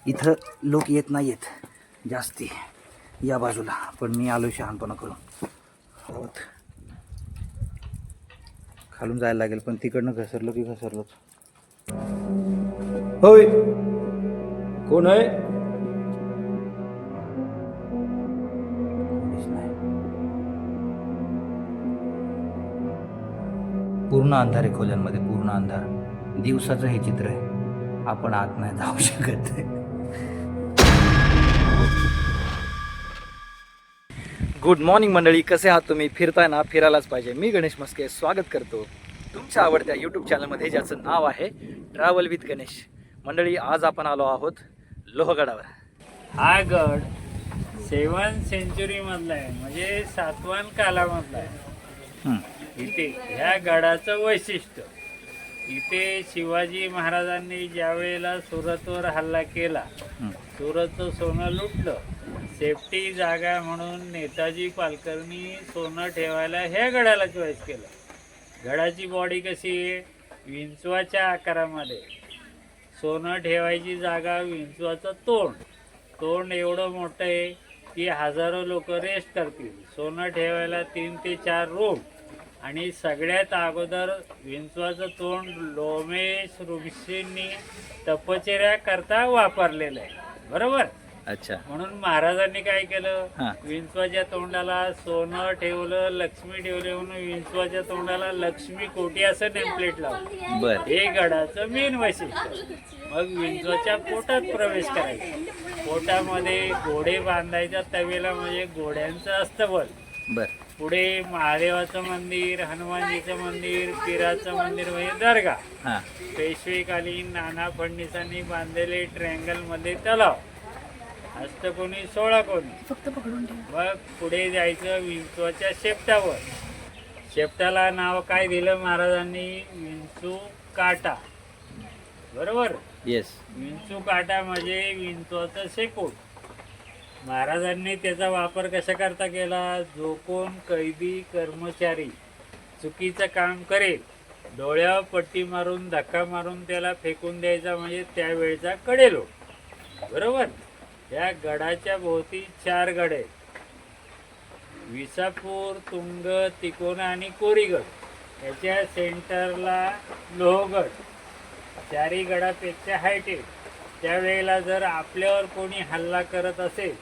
इथं लोक येत नाही आहेत जास्ती या बाजूला, पण मी आलो शहाणपणा करून. आहोत खालून जायला लागेल, पण तिकडनं घसरलो की घसरलोच. होय, कोण आहे? कोणीच नाही. पूर्ण अंधार आहे खोल्यांमध्ये, पूर्ण अंधार. दिवसाचं हे चित्र आहे. आपण आत नाही जाऊ शकत. गुड मॉर्निंग मंडळी, कसे आहात तुम्ही? फिरताय ना? फिरायलाच पाहिजे. मी गणेश मस्के स्वागत करतो तुमच्या आवडत्या यूट्यूब चॅनलमध्ये, ज्याचं नाव आहे ट्रॅव्हल विथ गणेश. मंडळी, आज आपण आलो आहोत लोहगडावर. हा गड 7th सेंचुरी मधला आहे, म्हणजे 7वान कालामधला आहे. इथे ह्या गडाचं वैशिष्ट्य, इथे शिवाजी महाराजांनी ज्या वेळेला सुरतवर हल्ला केला, सुरतचं सोनं लुटलं, सेफ्टी जागा म्हणून नेताजी पालकरनी सोनं ठेवायला ह्या गडाला चॉईस केलं. गडाची बॉडी कशी आहे? विंचवाच्या आकारामध्ये. सोनं ठेवायची जागा, विंचवाचं तोंड एवढं मोठं आहे की हजारो लोक रेस्ट करतील. सोनं ठेवायला 3 ते 4 रूम, आणि सगळ्यात अगोदर विंचवाचं तोंड लोमेश ऋषींनी तपश्चर्या करता वापरलेलं आहे, बरोबर? अच्छा. म्हणून महाराजांनी काय केलं? हा. विंचवाच्या तोंडाला सोनं ठेवलं, लक्ष्मी ठेवले, म्हणून विंचवाच्या तोंडाला लक्ष्मी कोटी असं नेमप्लेट लावलं. बर. हे गडाचं मेन वैशिष्ट्य. मग विंचवाच्या पोटात प्रवेश करायचा, पोटामध्ये घोडे बांधायच्या तवेला, म्हणजे घोड्यांचं अस्तबल. बर. पुढे महादेवाचं मंदिर, हनुमानजीचं मंदिर, पीराचं मंदिर, म्हणजे दर्गा. हां. पेशवेकालीन नाना फडणीसांनी बांधलेले ट्रँगल मध्ये तलाव, अष्टकोनी 16 कोणी. फक्त पकडून ठेव. मग पुढे जायचं विंचवाच्या शेपटावर. शेपटाला नाव काय दिलं महाराजांनी? विंचू काटा, बरोबर? येस. विंचू काटा म्हणजे विंचवाचं शेपूट. महाराजांनी त्याचा वापर कशा करता केला? जो कोण कैदी कर्मचारी चुकीचं काम करेल, डोळ्यावर पट्टी मारून धक्का मारून त्याला फेकून द्यायचा, म्हणजे त्यावेळेचा कडेलो, बरोबर? या गडाच्या भोवती 4 गड आहेत: विसापूर, तुंग, तिकोना आणि कोरीगड. याच्या सेंटरला लोहगड. 4ही गडापेक्षा हायटेड. त्यावेळेला जर आपल्यावर कोणी हल्ला करत असेल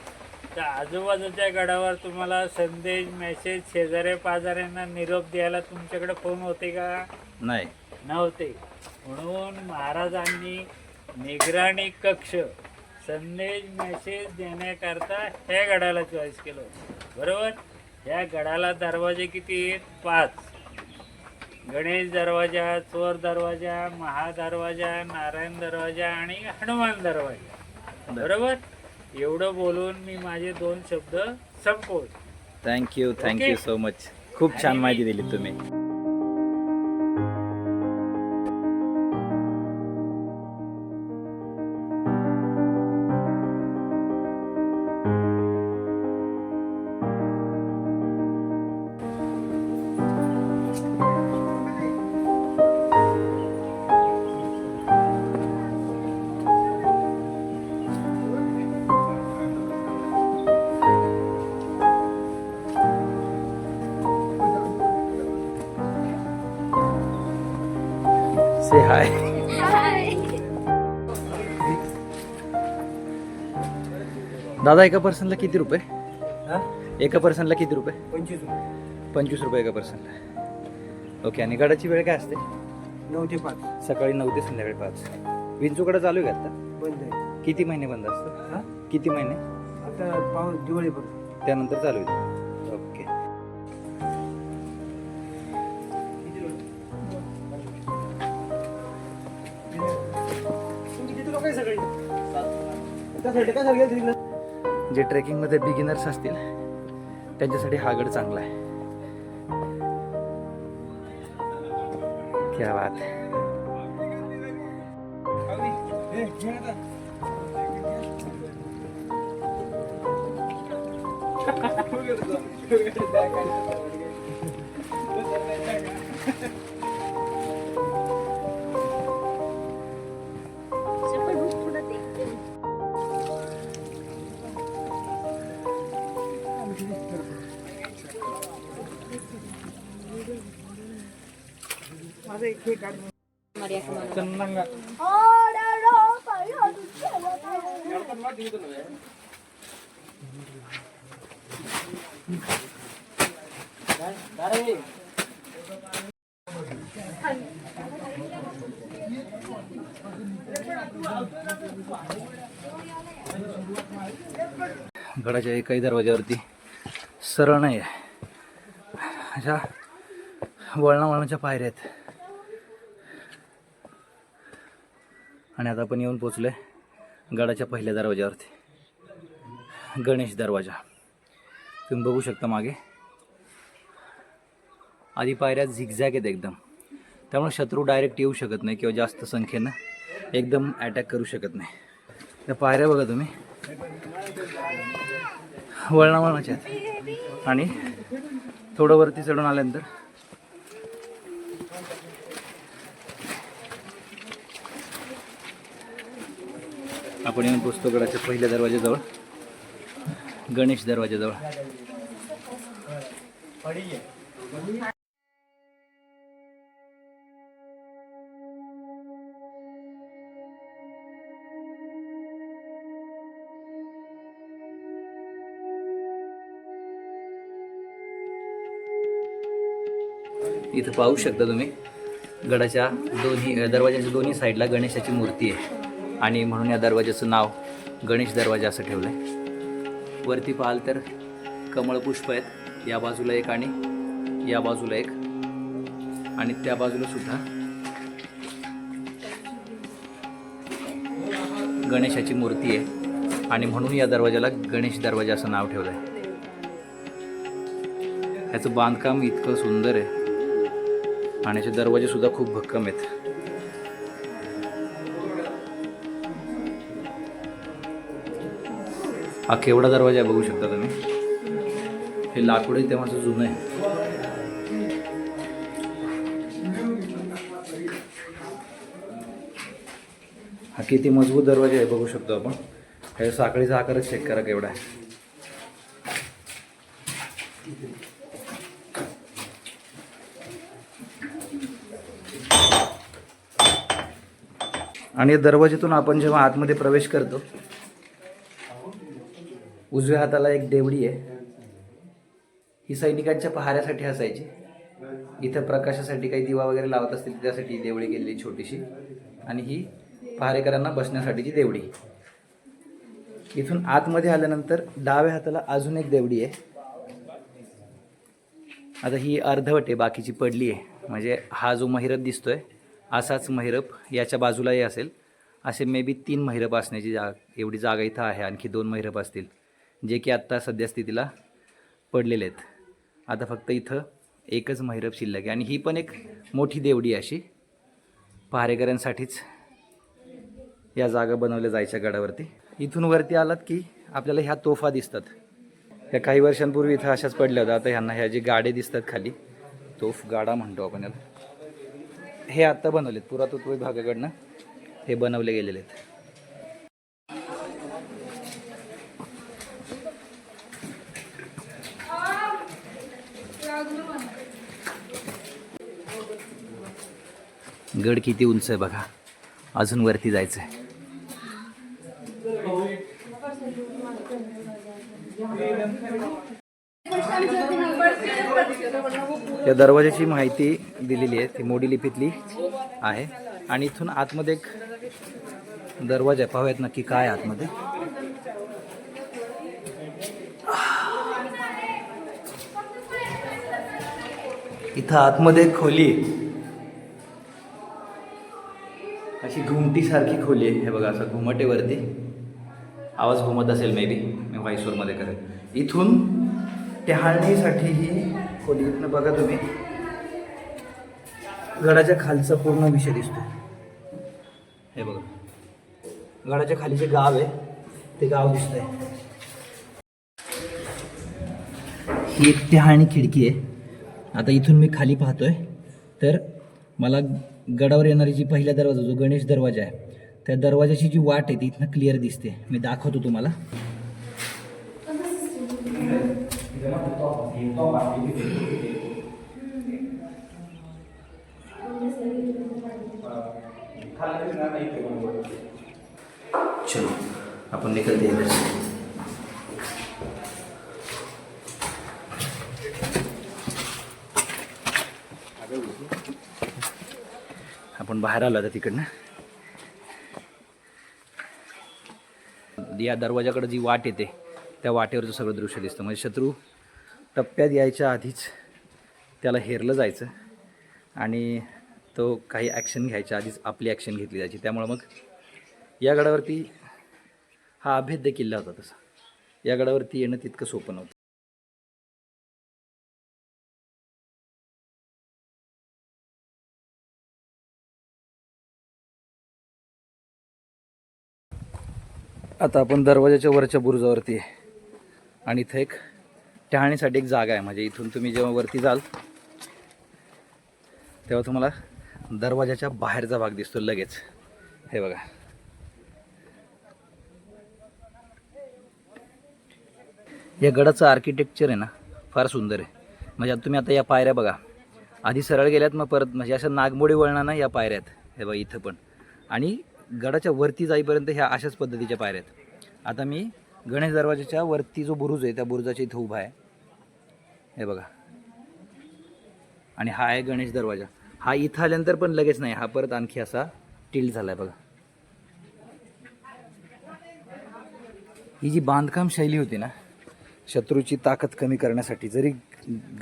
तर आजूबाजूच्या गडावर तुम्हाला संदेश, मेसेज, शेजाऱ्या पाजाऱ्यांना निरोप द्यायला तुमच्याकडे फोन होते का? नाही. नव्हते. म्हणून महाराजांनी निगराणी कक्ष, संदेश, मेसेज देण्याकरता ह्या गडाला चॉईस केलं, बरोबर? ह्या गडाला दरवाजे किती आहेत? 5. गणेश दरवाजा, चोर दरवाजा, महादरवाजा, नारायण दरवाजा आणि हनुमान दरवाजा, बरोबर? एवढं बोलून मी माझे 2 शब्द संपवतो. Thank you so much. खूप छान माहिती दिली तुम्ही. से हाय. दादा, एका पर्सनला किती रुपये? एका पर्सनला किती रुपये? 25 रुपये एका पर्सनला. ओके. आणि गडाची वेळ काय असते? 9 ते 5. सकाळी 9 ते संध्याकाळी 5. विंचूकडं चालू आहे का आता? बंद आहे. किती महिने बंद असतं? हा? किती महिने? आता दिवाळी बघ. त्यानंतर चालू आहे. ओके. जे ट्रेकिंगमध्ये बिगिनर्स असतील त्यांच्यासाठी हा गड चांगला आहे. क्या बात है. Maria Kemana? गडाच्या एकाही दरवाज्यावरती सरळ नाही आहे, अशा वळणावळणाच्या पायऱ्या आहेत. आणि आता आपण येऊन पोचलोय गडाच्या पहिल्या दरवाज्यावरती, गणेश दरवाजा. तुम्ही बघू शकता मागे आधी पायऱ्या झिगझॅग आहेत एकदम, त्यामुळे शत्रू डायरेक्ट येऊ शकत नाही किंवा जास्त संख्येनं एकदम अटॅक करू शकत नाही. त्या पायऱ्या बघा तुम्ही, वळणावळणाच्या आहेत. आणि थोडं वरती चढून आल्यानंतर आपण येऊन पोचतो गडाच्या पहिल्या दरवाज्याजवळ, गणेश दरवाज्याजवळ. इथं पाहू शकता तुम्ही गडाच्या दरवाजाच्या दोन्ही साईडला गणेशाची मूर्ती आहे, आणि म्हणून या दरवाजाचं नाव गणेश दरवाजा असं ठेवलं आहे. वरती पाहाल तर कमळपुष्प आहेत, या बाजूला एक आणि या बाजूला एक, आणि त्या बाजूला सुद्धा गणेशाची मूर्ती आहे, आणि म्हणून या दरवाजाला गणेश दरवाजा असं नाव ठेवलं आहे. याचं बांधकाम इतकं सुंदर आहे आणि याचे दरवाजे सुद्धा खूप भक्कम आहेत. हा केवढा दरवाजा बघू शकता तुम्ही, हे लाकूडही तेव्हाचं जुनं आहे. हा किती मजबूत दरवाजा आहे बघू शकतो आपण. हे साखळीचा आकारच चेक करा केवढा आहे. आणि दरवाजातून आपण जेव्हा आतमध्ये प्रवेश करतो, उजव्या हाताला एक देवडी आहे. ही सैनिकांच्या पहाऱ्यासाठी असायची. इथं प्रकाशासाठी काही दिवा वगैरे लावत असतील त्यासाठी देवडी केलेली छोटीशी, आणि ही पहारेकरांना बसण्यासाठीची देवडी. इथून आतमध्ये आल्यानंतर डाव्या हाताला अजून एक देवडी आहे. आता ही अर्धवट आहे, बाकीची पडली आहे. म्हणजे हा जो महिरप दिसतोय असाच महिरप याच्या बाजूलाही असेल. असे मे बी 3 महिरप असण्याची एवढी जागा इथं आहे. आणखी 2 महिरप असतील जे की आत्ता सध्या स्थितीला पडलेले आहेत. आता फक्त इथं एकच महिरप शिल्लक आहे, आणि ही पण एक मोठी देवडी अशी पहारेकऱ्यांसाठीच या जागा बनवल्या जायच्या गडावरती. इथून वरती आलात की आपल्याला ह्या तोफा दिसतात. त्या काही वर्षांपूर्वी इथं अशाच पडल्या होत्या. आता ह्यांना ह्या जे गाडे दिसतात खाली, तोफ गाडा म्हणतो आपण याला, हे आत्ता बनवलेत. पुरातत्व विभागाकडनं हे बनवले गेलेले आहेत. गड किती उंच आहे बघा, अजून वरती जायचं आहे. या दरवाजाची माहिती दिलेली आहे, ती मोडी लिपीतली आहे. आणि इथून आतमध्ये एक दरवाजा आहे, पाहूयात नक्की काय आतमध्ये. इथं आतमध्ये एक खोली आहे, अशी घुमटीसारखी खोली आहे. हे बघा असं घुमटेवरती आवाज घुमत असेल, मे बी मी व्हॉइसवरमध्ये करेन. इथून टहाळणीसाठी ही खोली. इथनं बघा तुम्ही गडाच्या खालचा पूर्ण विषय दिसतो. हे बघा गडाच्या खाली जे गाव आहे ते गाव दिसतंय. ही एक टहाळणी खिडकी आहे. आता इथून मी खाली पाहतोय तर मला गडावर येणारी जी पहिला दरवाजा, जो गणेश दरवाजा आहे, त्या दरवाजाची जी वाट आहे ती इथनं क्लिअर दिसते. मी दाखवतो तुम्हाला. चलो अपन निकलते हैं इधर से। आपण बाहेर आलो आता तिकडनं। या दरवाजाकडे जी वाट येते त्या वाटेवरचं सगळं दृश्य दिसतं। म्हणजे शत्रू टप्प्यात यायच्या आधीच त्याला हेरलं जायचं आणि तो काही ॲक्शन घ्यायच्या आधीच आपली ॲक्शन घेतली जायची। त्यामुळं मग या गडावरती हा अभेद्य किल्ला होता। तसा या गडावरती येणं तितकं सोपं नव्हतं। आता आपण दरवाजाच्या वरच्या बुरुजावरती आहे आणि इथं एक टहळणीसाठी एक जागा आहे। म्हणजे इथून तुम्ही जेव्हा वरती जाल तेव्हा तुम्हाला दरवाजाच्या बाहेरचा भाग दिसतो लगेच। हे बघा, या गडाचं आर्किटेक्चर आहे ना फार सुंदर आहे। म्हणजे आता तुम्ही आता या पायऱ्या बघा, आधी सरळ गेल्यात मग परत म्हणजे अशा नागमोडी वळणानं या पायऱ्या आहेत। हे बघा इथं पण, आणि गडाच्या वरती जाईपर्यंत ह्या अशाच पद्धतीच्या पायऱ्या आहेत। आता मी गणेश दरवाजाच्या वरती जो बुरुज आहे त्या बुरुजाच्या इथं उभा आहे। हे बघा, आणि हा आहे गणेश दरवाजा। हा इथं आल्यानंतर पण लगेच नाही, हा परत आणखी असा टिल्ट झाला आहे बघा। ही जी बांधकाम शैली होती ना, शत्रूची ताकद कमी करण्यासाठी, जरी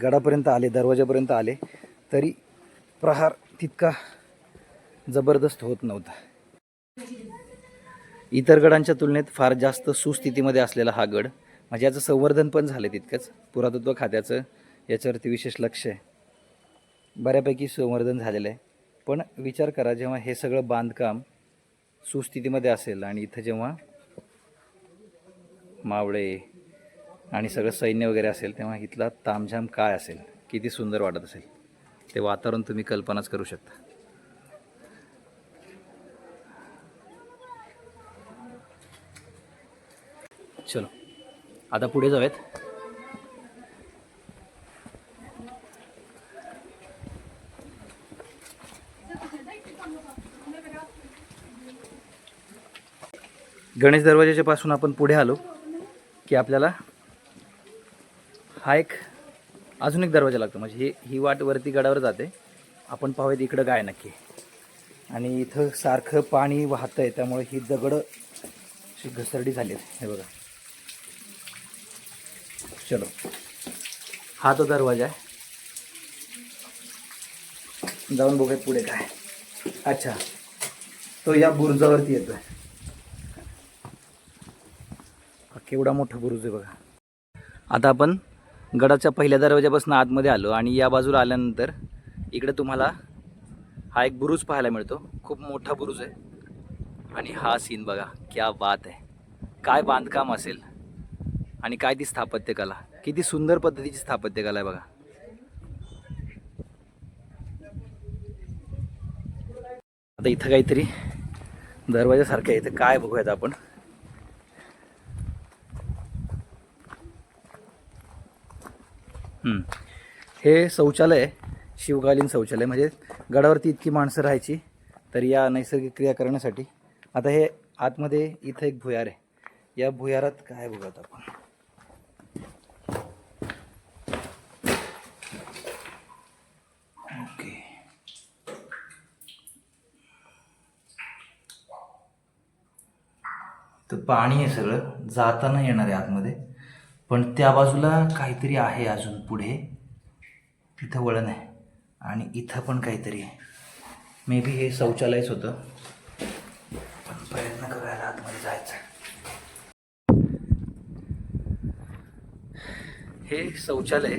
गडापर्यंत आले, दरवाजापर्यंत आले, तरी प्रहार तितका जबरदस्त होत नव्हता। इतर गडांच्या तुलनेत फार जास्त सुस्थितीमध्ये असलेला हा गड, म्हणजे याचं संवर्धन पण झालं तितकंच। पुरातत्व खात्याचं याच्यावरती विशेष लक्ष आहे, बऱ्यापैकी संवर्धन झालेलं आहे। पण विचार करा, जेव्हा हे सगळं बांधकाम सुस्थितीमध्ये असेल आणि इथं जेव्हा मावळे आणि सगळं सैन्य वगैरे असेल, तेव्हा इथला तामझाम काय असेल, किती सुंदर वाटत असेल, ते वातावरण तुम्ही कल्पनाच करू शकता। चलो आता पुढे जाऊयात। गणेश दरवाजाच्या पासून आपण पुढे आलो की आपल्याला हा एक अजून एक दरवाजा लागतो। म्हणजे ही वाट वरती गडावर जाते। आपण पाहूयात इकडं काय नक्की, आणि इथं सारखं पाणी वाहतं आहे त्यामुळे ही दगडं अशी घसरडी झाली आहेत। हे बघा, चलो हा तो दरवाजा आहे, जाऊन बघूया पुढे काय। अच्छा, तो या बुरुजावरती येतोय। केवढा मोठा बुरुज आहे बघा। आता आपण गडाच्या पहिल्या दरवाजापासून आतमध्ये आलो आणि या बाजूला आल्यानंतर इकडे तुम्हाला हा एक बुरुज पाहायला मिळतो। खूप मोठा बुरुज आहे आणि हा सीन बघा, क्या बात आहे। काय बांधकाम असेल आणि काय ती स्थापत्यकला, किती सुंदर पद्धतीची स्थापत्यकला आहे बघा। आता इथं काहीतरी दरवाजासारखं आहे, इथं काय बघूयात आपण। हे शौचालय आहे, शिवकालीन शौचालय। म्हणजे गडावरती इतकी माणसं राहायची तर या नैसर्गिक क्रिया करण्यासाठी। आता हे आतमध्ये इथं एक भुयार आहे, या भुयारात काय बघूयात आपण। ओके, तर पाणी आहे सगळं, जाताना येणार आहे आतमध्ये, पण त्या बाजूला काहीतरी आहे अजून पुढे, तिथं वळण आहे आणि इथं पण काहीतरी आहे। मे बी हे शौचालयच होतं, पण प्रयत्न करायला आतमध्ये जायचं। हे शौचालय,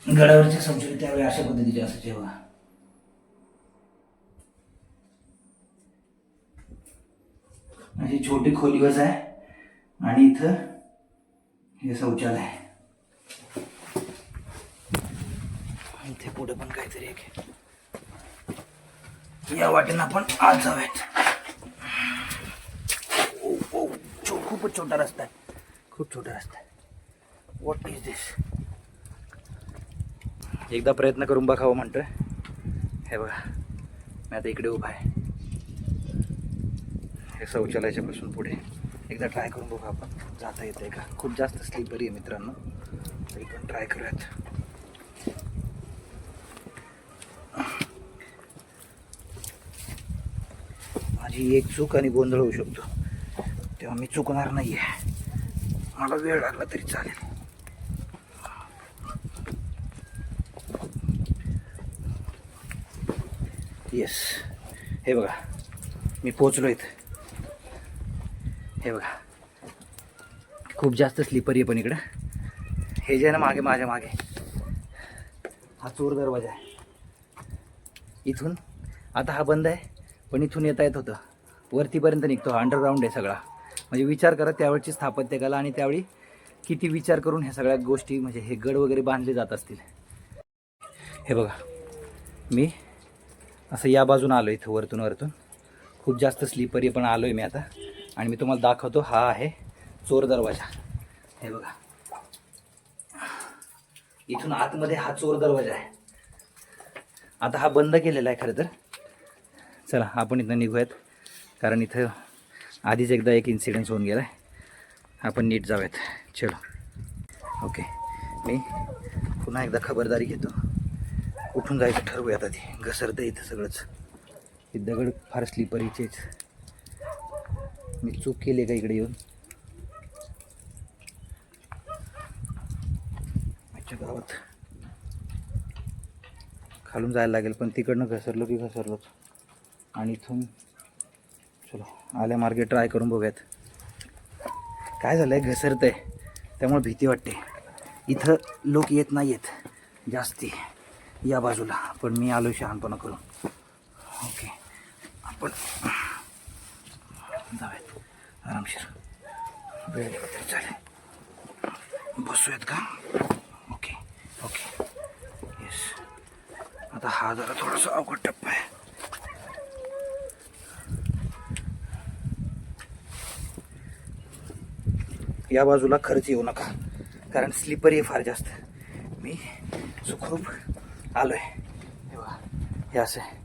गडावरचे शौचालय त्यावेळी अशा पद्धतीचे असायचे बघा। अशी छोटी खोलीवच आहे आणि इथं हे शौचालय आहे। इथे पुढे पण काहीतरी एक, या वाटेनं आपण आत जाऊयात। खूपच छोटा रस्ता आहे, खूप छोटा रस्ता आहे। व्हॉट इज दिस, एकदा प्रयत्न करून बघावं म्हणतोय। हे बघा, मी आता इकडे उभा आहे. हे शौचालयाच्या पासून पुढे एकदा ट्राय करून बघू आपण जाता येते का. खूप जास्त स्लिपरी आहे मित्रांनो, तरी पण ट्राय करूयात. माझी एक चूक आणि गोंधळ होऊ शकतो, तेव्हा मी चुकणार नाही आहे. मला वेळ लागला तरी चालेल. येस, हे बघा मी पोचलो इथं. हे बघा खूप जास्त स्लिपरी आहे, पण इकडं हे जे आहे ना मागे माझ्या मागे हा चोर दरवाजा आहे. इथून आता हा बंद आहे, पण इथून येता येत होतं. वरतीपर्यंत निघतो, अंडरग्राऊंड आहे सगळा. म्हणजे विचार करा त्यावेळची स्थापत्यकला आणि त्यावेळी किती विचार करून ह्या सगळ्या गोष्टी म्हणजे हे गड वगैरे बांधले जात असतील. हे बघा मी असं या बाजूनं आलो इथं वरतून खूप जास्त स्लिपरी पण आलो आहे मी आता. आणि मी तुम्हाला दाखवतो, हा आहे चोर दरवाजा. हे बघा इथून आतमध्ये हा चोर दरवाजा आहे. आता हा बंद केलेला आहे खरं तर. चला आपण इथं निघूयात, कारण इथं आधीच एकदा एक इन्सिडेंट होऊन गेला आहे. आपण नीट जाऊयात. चलो ओके, मी पुन्हा एकदा खबरदारी घेतो. कुठून जायचं ठरवूयात आधी. घसरतं इथं सगळंच. हे दगड फार स्लिपरीचेच. मी चूक केली का इकडे येऊन. माझ्या गावात खालून जायला लागेल, पण तिकडनं घसरलो की घसरलोच. आणि इथून चलो आल्या मार्गे ट्राय करून बघूयात. काय झालं आहे, घसरतं आहे त्यामुळे भीती वाटते. इथं लोक येत नाही आहेत जास्ती या बाजूला, पण मी आलो शहाणपणा करून. ओके आपण जाऊयात आरामशीर. वेळ तरी चालेल. बसूयात का. Okay okay yes. आता हा जरा थोडासा अवघड टप्पा आहे. या बाजूला खरंच येऊ नका, कारण स्लिपरी आहे फार जास्त. मी सुखरूप आलो आहे. हे बघा हे असं आहे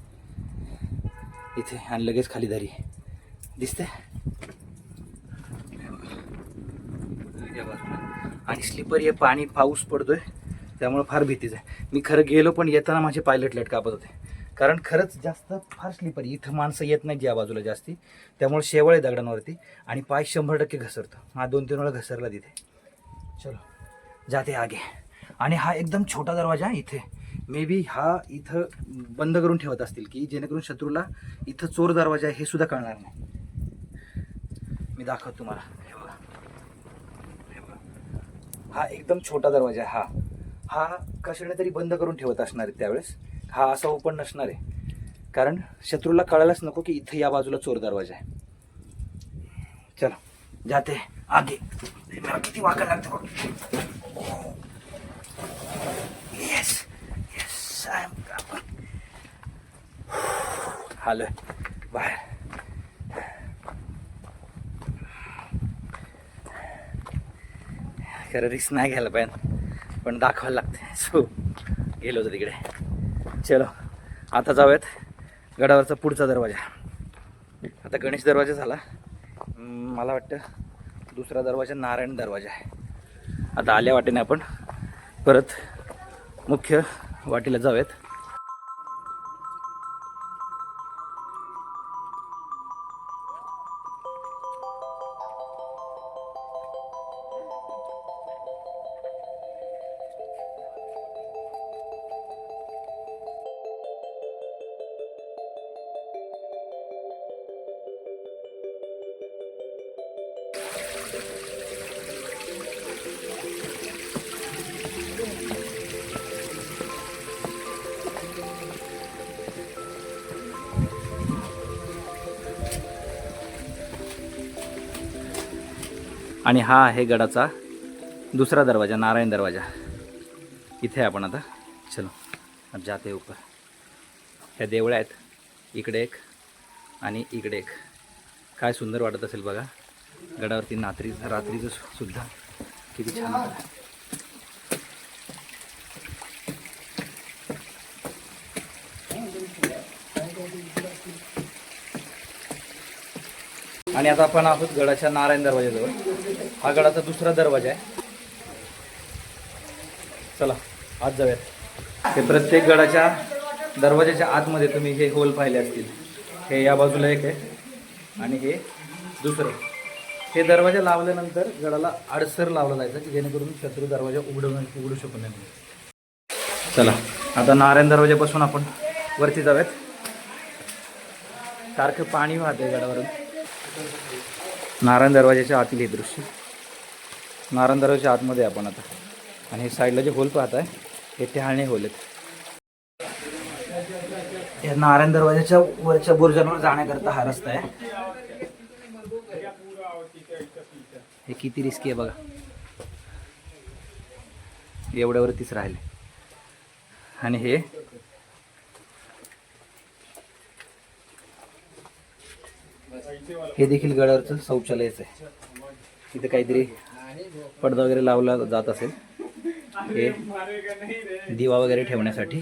इथे, आणि लगेच खाली दरी दिसते या बाजूला. आणि स्लिपरी आहे, पाणी पाऊस पडतोय त्यामुळे फार भीतीच आहे. मी खरं गेलो, पण येताना माझे पायलट लट कापत होते, कारण खरंच जास्त फार स्लिपरी. इथं माणसं येत नाहीत या बाजूला जास्ती, त्यामुळे शेवळ आहे दगडांवरती आणि पाय 100% घसरतो. हा 2-3 वेळा घसरला तिथे. चलो जाते आगे. आणि हा एकदम छोटा दरवाजा इथे. मे बी हा इथं बंद करून ठेवत असतील की जेणेकरून शत्रूला इथं चोर दरवाजा आहे हे सुद्धा कळणार नाही. मी दाखवतो तुम्हाला. हे बघा हे बघा हा एकदम छोटा दरवाजा आहे. हा कशाने तरी बंद करून ठेवत असणार आहे त्यावेळेस. हा असा ओपन नसणार आहे, कारण शत्रूला कळायलाच नको की इथं या बाजूला चोर दरवाजा आहे. चलो जाते आगे. मला किती वाका लागतं बघ. Yes yes I am. आलोय बाहेर. खरं रिस्क नाही घ्यायला पाहिजे, पण दाखवायला लागते. सो गेलो होतो तिकडे. चलो आता जाऊयात गडावरचा पुढचा दरवाजा. आता गणेश दरवाजा झाला, मला वाटतं दुसरा दरवाजा नारायण दरवाजा आहे. आता आल्या वाटेने आपण परत मुख्य वाटेला जाऊयात. आणि हा आहे गडाचा दुसरा दरवाजा, नारायण दरवाजा. इथे आपण आता. चलो अब जाते ऊपर. ह्या देवळ्या आहेत, इकडे एक आणि इकडे एक. काय सुंदर वाटत असेल बघा गडावरती रात्रीचं सुद्धा किती छान वाटतं. आणि आता आपण आहोत गडाच्या नारायण दरवाजाजवळ. हा गडाचा दुसरा दरवाजा आहे. चला आत जाऊयात. ते प्रत्येक गडाच्या दरवाजाच्या आतमध्ये तुम्ही हे होल पाहिले असतील. हे या बाजूला एक आहे आणि हे दुसरं. हे दरवाजा लावल्यानंतर गडाला आडसर लावला जायचा की जेणेकरून शत्रू दरवाजा उघडू शकू नये. चला आता नारायण दरवाजापासून आपण वरती जाऊयात. सारखं पाणी वाहतंय गडावरून. नारायण दरवाजाच्या आतील हे दृश्य. नारायण दरवाजाच्या आतमध्ये आपण आता. आणि हे साईडला जे होल पाहताय हे टहाणे होल आहेत. या नारायण दरवाजाच्या वरच्या बुरुजांवर जाण्याकरता हा रस्ता आहे. हे किती रिस्की आहे बघा. एवढ्यावरतीच राहिले. आणि हे देखील गडावरचं शौचालयच आहे. तिथे काहीतरी पडदा वगैरे लावला जात असेल. हे दिवा वगैरे ठेवण्यासाठी.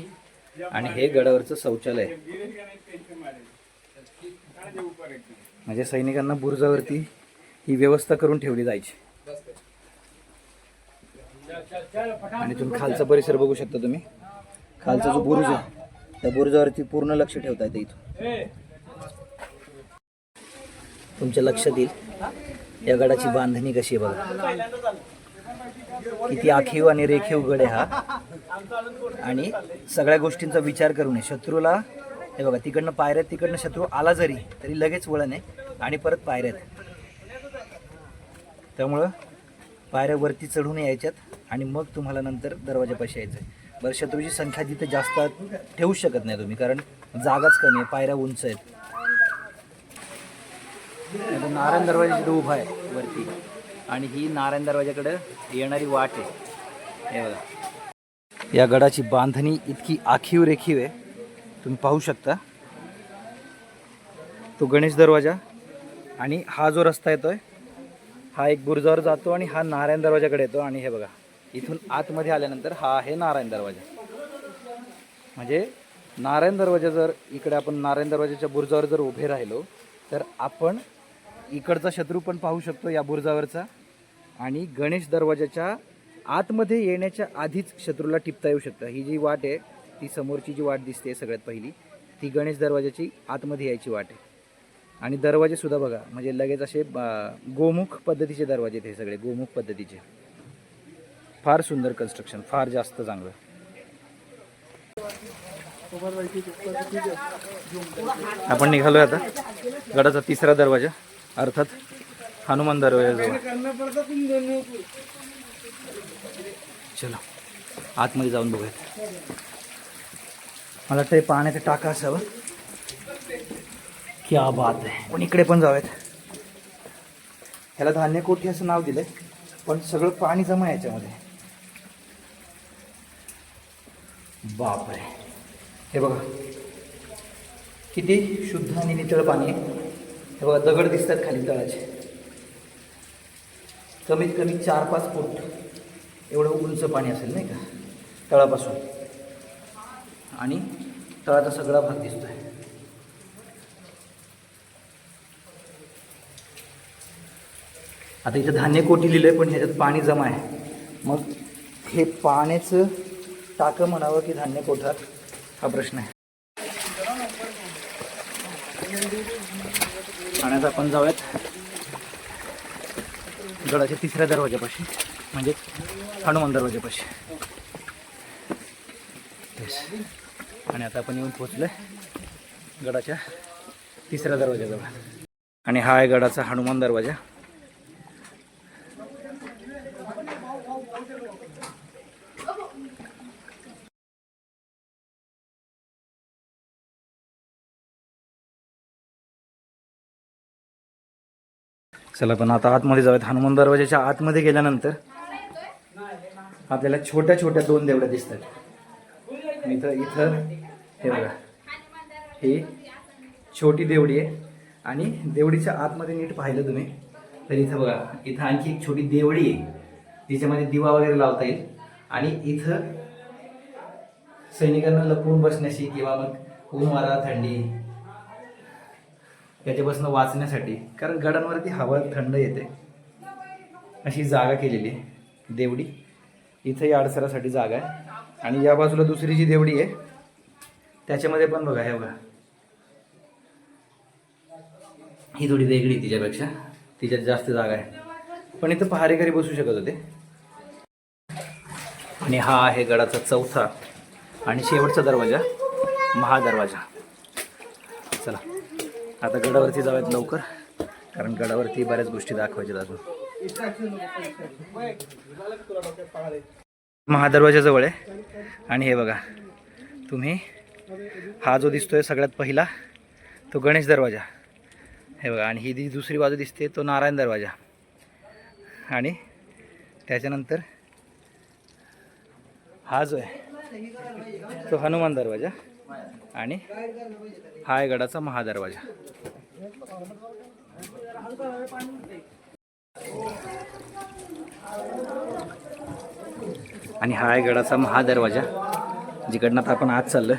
आणि हे गडावरचं शौचालय आहे. म्हणजे सैनिकांना बुरुजावरती ही व्यवस्था करून ठेवली जायची. आणि तुम्ही खालचा परिसर बघू शकता. तुम्ही खालचा जो बुरुज आहे त्या बुरुजावरती पूर्ण लक्ष ठेवता येतं. इथून तुमच्या लक्षात येईल या गडाची बांधणी कशी आहे बघा. किती आखीव आणि रेखीव गड आहे हा. आणि सगळ्या गोष्टींचा विचार करू नये. शत्रूला हे बघा तिकडनं पायऱ्यात, तिकडनं शत्रू आला तरी लगेच वळण आहे आणि परत पायऱ्यात. त्यामुळं पायऱ्यावरती चढून यायच्यात आणि मग तुम्हाला नंतर दरवाजापाशी यायचं आहे. बरं शत्रूची संख्या जिथे जास्त ठेवू शकत नाही तुम्ही, कारण जागाच कमी आहे, पायऱ्या उंच आहेत. नारायण दरवाजा जिथे उभा आहे वरती आणि ही नारायण दरवाजाकडे येणारी वाट आहे. हे बघा या गडाची बांधणी इतकी आखीव रेखीव आहे. तुम्ही पाहू शकता. तो गणेश दरवाजा आणि हा जो रस्ता येतोय हा एक बुरुजावर जातो आणि हा नारायण दरवाजाकडे येतो. आणि हे बघा इथून आतमध्ये आल्यानंतर हा आहे नारायण दरवाजा. म्हणजे नारायण दरवाजा जर इकडे आपण नारायण दरवाजाच्या बुरुजावर जर उभे राहिलो तर आपण इकडचा शत्रू पण पाहू शकतो या बुरुजावरचा. आणि गणेश दरवाजाच्या आतमध्ये येण्याच्या आधीच शत्रूला टिपता येऊ शकतं. ही जी वाट आहे ती समोरची जी वाट दिसते सगळ्यात पहिली ती गणेश दरवाजाची आतमध्ये यायची वाट आहे. आणि दरवाजे सुद्धा बघा म्हणजे लगेच असे गोमुख पद्धतीचे दरवाजे आहेत. हे सगळे गोमुख पद्धतीचे. फार सुंदर कन्स्ट्रक्शन, फार जास्त चांगलं. आपण निघालोय आता गडाचा तिसरा दरवाजा अर्थात हनुमान दरवाजाजवळ. चलो आतमध्ये जाऊन बघूयात. मला वाटतं पाण्याचा टाका असावं. क्या बात आहे. पण इकडे पण जाऊयात. ह्याला धान्य कोठी असं नाव दिलंय पण सगळं पाणी जमा याच्यामध्ये. बापरे. हे बघा किती शुद्ध आणि नितळ पाणी आहे. हे बघा दगड दिसतात खाली तळाचे. कमीत कमी 4-5 फूट एवढं उंच पाणी असेल नाही का तळापासून. आणि तळाचा सगळा भाग दिसतोय. आता इथं धान्य कोठी लिहिलंय पण ह्याच्यात पाणी जमा आहे. मग हे पाण्याचं टाकं म्हणावं की धान्य कोठा हा प्रश्न आहे. पाण्यात आपण जाऊयात गडाच्या तिसऱ्या दरवाजापाशी म्हणजे हनुमान दरवाजापाशी. आणि आता आपण येऊन पोहोचलोय गडाच्या तिसऱ्या दरवाजाजवळ. आणि हा आहे गडाचा हनुमान दरवाजा. चला पण आता आतमध्ये जाऊयात. हनुमान दरवाजाच्या आतमध्ये गेल्यानंतर आपल्याला छोट्या छोट्या 2 देवड्या दिसतात. इथं हे बघा ही छोटी देवडी आहे. आणि देवडीच्या आतमध्ये नीट पाहिलं तुम्ही तर इथं बघा इथं आणखी एक छोटी देवडी आहे तिच्यामध्ये दिवा वगैरे लावता येईल. आणि इथं सैनिकांना लपवून बसण्याची किंवा मग ऊन वारा थंडी याच्यापासून वाचण्यासाठी, कारण गडांवरती हवा थंड येते अशी जागा केलेली आहे देवडी. इथंही आडसरासाठी जागा आहे. आणि या बाजूला दुसरी जी देवडी आहे त्याच्यामध्ये पण बघा, हे बघा, ही थोडी वेगळी तिच्यापेक्षा, तिच्यात जास्त जागा आहे. पण इथं पहारेकरी बसू शकत होते. आणि हा आहे गडाचा चौथा आणि शेवटचा दरवाजा, महादरवाजा. चला आता गडावरती जाऊयात लवकर, कारण गडावरती बऱ्याच गोष्टी दाखवायच्यात अजून. महादरवाजाजवळ आहे. आणि हे बघा तुम्ही, हा जो दिसतोय सगळ्यात पहिला तो गणेश दरवाजा, हे बघा. आणि ही दुसरी बाजू दिसते तो नारायण दरवाजा. आणि त्याच्यानंतर हा जो आहे तो हनुमान दरवाजा. आणि हा आहे गडाचा महादरवाजा. आणि हा आहे गडाचा महादरवाजा, जिकडनं आता आपण आत चाललोय.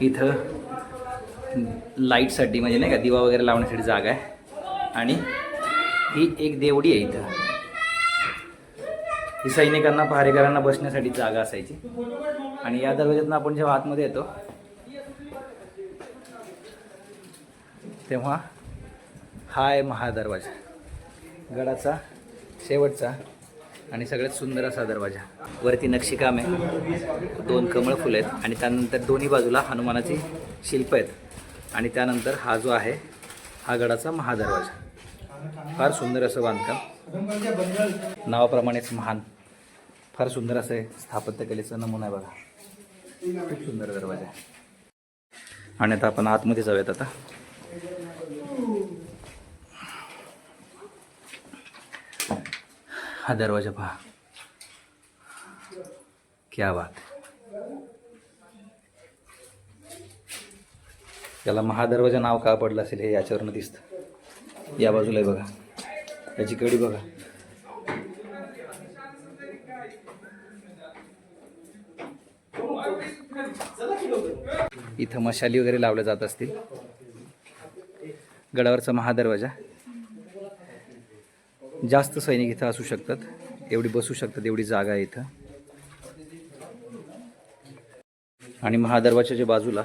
इथं लाईटसाठी म्हणजे नाही का, दिवा वगैरे लावण्यासाठी जागा आहे. आणि ही एक देवडी आहे इथं. ही सैनिकांना, पहारेकरांना बसण्यासाठी जागा असायची. आणि या दरवाज्यातून आपण जेव्हा आतमध्ये येतो तेव्हा हा आहे महादरवाजा, गडाचा शेवटचा आणि सगळ्यात सुंदर असा दरवाजा. वरती नक्षीकाम आहे, 2 कमळ फुलं आहेत. आणि त्यानंतर दोन्ही बाजूला हनुमानाची शिल्प आहेत. आणि त्यानंतर हा जो आहे हा गडाचा महादरवाजा. फार सुंदर असं बांधकाम, नावाप्रमाणेच महान. फार सुंदर असं आहे, स्थापत्यकलेचा नमुना आहे बघा. खूप सुंदर दरवाजा आहे. आणि आता आपण आतमध्ये जाऊयात. आता हा दरवाजा पहा, क्या बात. त्याला महादरवाजा नाव का पडलं असेल हे याच्यावरनं दिसतं. या बाजूला आहे बघा, त्याची कडी बघा. इथं मशाली वगैरे लावल्या जात असतील. गडावरचा महादरवाजा. जास्त सैनिक इथं असू शकतात, एवढी बसू शकतात, एवढी जागा आहे इथं. आणि महादरवाजाच्या बाजूला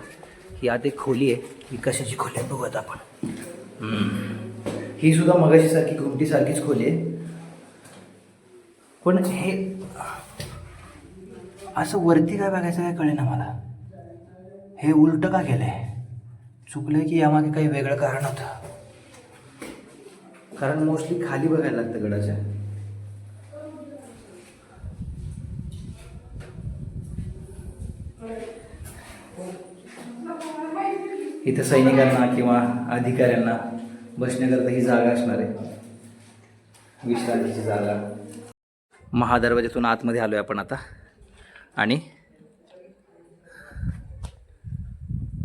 ही आत एक खोली आहे. ही कशाची खोली आहे बघूयात आपण. ही सुद्धा मगाशी सारखी घुमटीसारखीच खोली आहे. पण हे असं वरती काय बघायचं काय कळेना मला. हे उलटं का केलंय, चुकलंय की यामागे काही वेगळं कारण होतं. कारण मोस्टली खाली बघायला लागतं गडाच्या. इथं सैनिकांना किंवा अधिकाऱ्यांना बसण्याकरता ही जागा असणार आहे, विश्रांतीची जागा. महादरवाज्यातून आतमध्ये आलोय आपण आता. आणि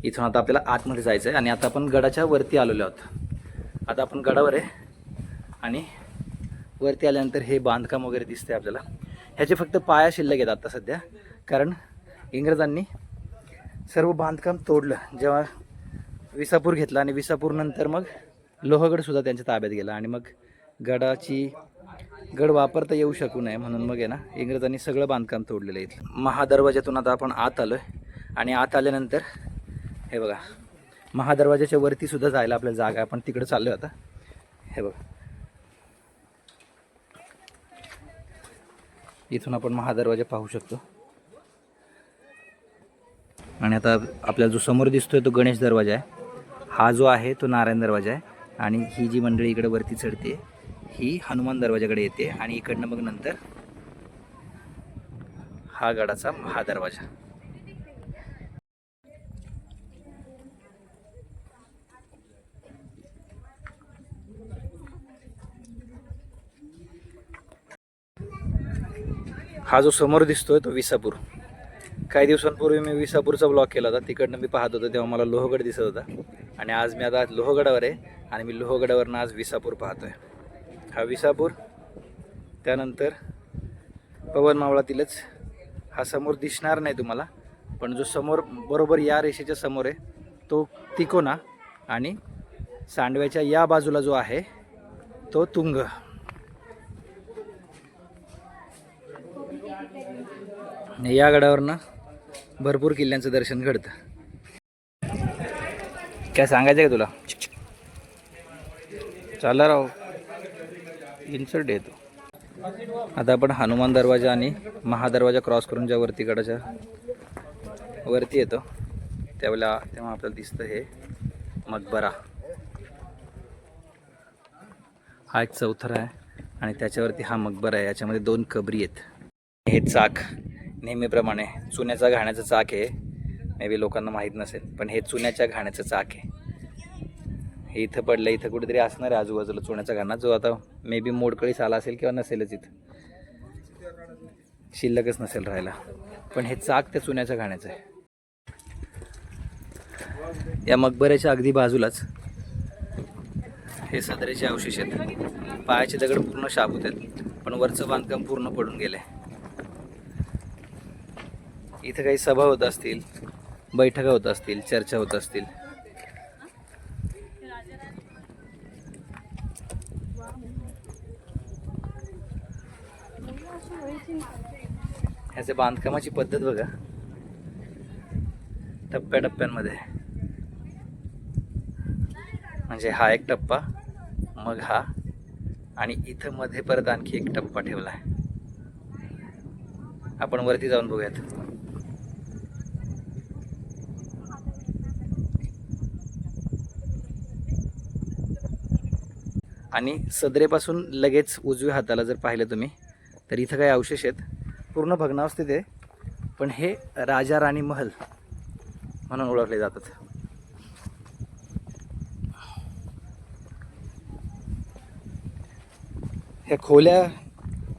इथून आता आपल्याला आतमध्ये जायचं आहे. आणि आता आपण गडाच्या वरती आलेलो आहोत. आता आपण गडावर आहे. आणि वरती आल्यानंतर हे बांधकाम वगैरे दिसते आपल्याला. ह्याचे फक्त पाया शिल्लक आहेत आता सध्या, कारण इंग्रजांनी सर्व बांधकाम तोडलं जेव्हा विसापूर घेतला. आणि विसापूरनंतर मग लोहगडसुद्धा त्यांच्या ताब्यात गेला. आणि मग गड वापरता येऊ शकू नये म्हणून मग आहे ना, इंग्रजांनी सगळं बांधकाम तोडलेलं आहे इथलं. महादरवाज्यातून आता आपण आत आलो आहे. आणि आत आल्यानंतर हे बघा, महादरवाजाच्या वरती सुद्धा जायला आपल्याला जागा आहे. आपण तिकडे चाललो आहे आता. हे बघा, इथून आपण महादरवाजा पाहू शकतो. आणि आता आपल्याला जो समोर दिसतोय तो गणेश दरवाजा आहे. हा जो आहे तो नारायण दरवाजा आहे. आणि ही जी मंडळी इकडे वरती चढते ही हनुमान दरवाजाकडे येते. आणि इकडनं मग नंतर हा गडाचा महादरवाजा. हा जो समोर दिसतोय तो विसापूर. काही दिवसांपूर्वी मी विसापूरचा ब्लॉग केला होता, तिकडनं मी पाहत होतो तेव्हा मला लोहगड दिसत होता. आणि आज मी आता लोहगडावर आहे. आणि मी लोहगडावरनं आज विसापूर पाहतोय. हा विसापूर, त्यानंतर पवन मावळातीलच हा समोर दिसणार नाही तुम्हाला, पण जो समोर बरोबर या रेषेच्या समोर आहे तो तिकोना आणि सांडव्याच्या या बाजूला जो आहे तो तुंग. या गडावरनं भरपूर किल्ल्यांचं दर्शन घडतं. काय सांगायचं का तुला? चालला राव इन्सर्ट येतो. आता आपण हनुमान दरवाजा आणि महादरवाजा क्रॉस करून ज्या वरती गडाच्या वरती येतो तेव्हा आपल्याला दिसतं हे मकबरा. हा एक चौथरा आहे आणि त्याच्यावरती हा मकबरा आहे. याच्यामध्ये 2 कबरी आहेत. हे चाक नेहमीप्रमाणे चुन्याचा घाण्याचं चाक आहे. मे बी लोकांना माहीत नसेल पण हे चुन्याच्या घाण्याचं चाक आहे. हे इथं पडलं, इथं कुठेतरी असणार आहे आजूबाजूला चुन्याचा घाणा, जो आता मे बी मोडकळीस आला असेल किंवा नसेलच, इथं शिल्लकच नसेल राहायला. पण हे चाक त्या चुन्याच्या घाण्याचं आहे. या मकबऱ्याच्या अगदी बाजूलाच हे सदरेचे अवशेष आहेत. पायाचे दगड पूर्ण शाबूत आहेत पण वरचं बांधकाम पूर्ण पडून गेलंय. इथं काही सभा होत असतील, बैठका होत असतील, चर्चा होत असतील. ह्याचे बांधकामाची पद्धत बघा, टप्प्याटप्प्यांमध्ये. म्हणजे हा एक टप्पा, मग हा, आणि इथं मध्ये परत आणखी एक टप्पा ठेवला आहे. आपण वरती जाऊन बघूयात. आणि सदरेपासून लगेच उजव्या हाताला जर पाहिलं तुम्ही तर इथं काही अवशेष आहेत, पूर्ण भग्नावस्थेत आहे, पण हे राजा राणी महल म्हणून ओळखले जातात. ह्या खोल्या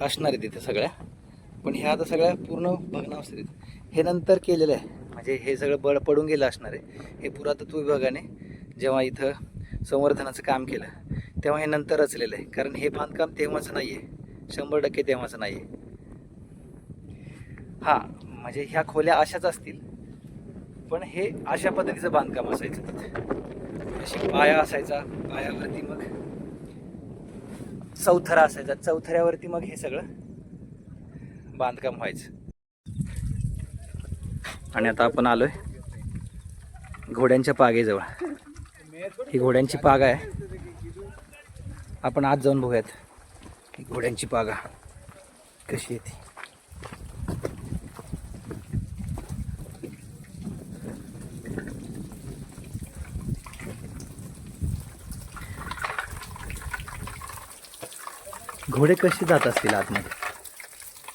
असणार आहेत तिथे सगळ्या, पण ह्या आता सगळ्या पूर्ण भग्नावस्थेत आहेत. हे नंतर केलेलं आहे, म्हणजे हे सगळं पडून गेलं असणार आहे. हे पुरातत्व विभागाने जेव्हा इथं संवर्धनाचं काम केलं तेव्हा हे नंतर रचलेलं आहे, कारण हे बांधकाम तेव्हाचं नाही आहे, 100% तेव्हाचं नाही आहे. हां, म्हणजे ह्या खोल्या अशाच असतील, पण हे अशा पद्धतीचं बांधकाम असायचं. तिथे अशी पाया असायचा, पायावरती मग चौथरा असायचा, चौथऱ्यावरती मग हे सगळं बांधकाम व्हायचं. आणि आता आपण आलोय घोड्यांच्या पागेजवळ. ही घोड्यांची पागा आहे. आपण आज जाऊन बघूयात ही घोड्यांची पागा कशी येते. घोडे कसे जात असतील आतमध्ये?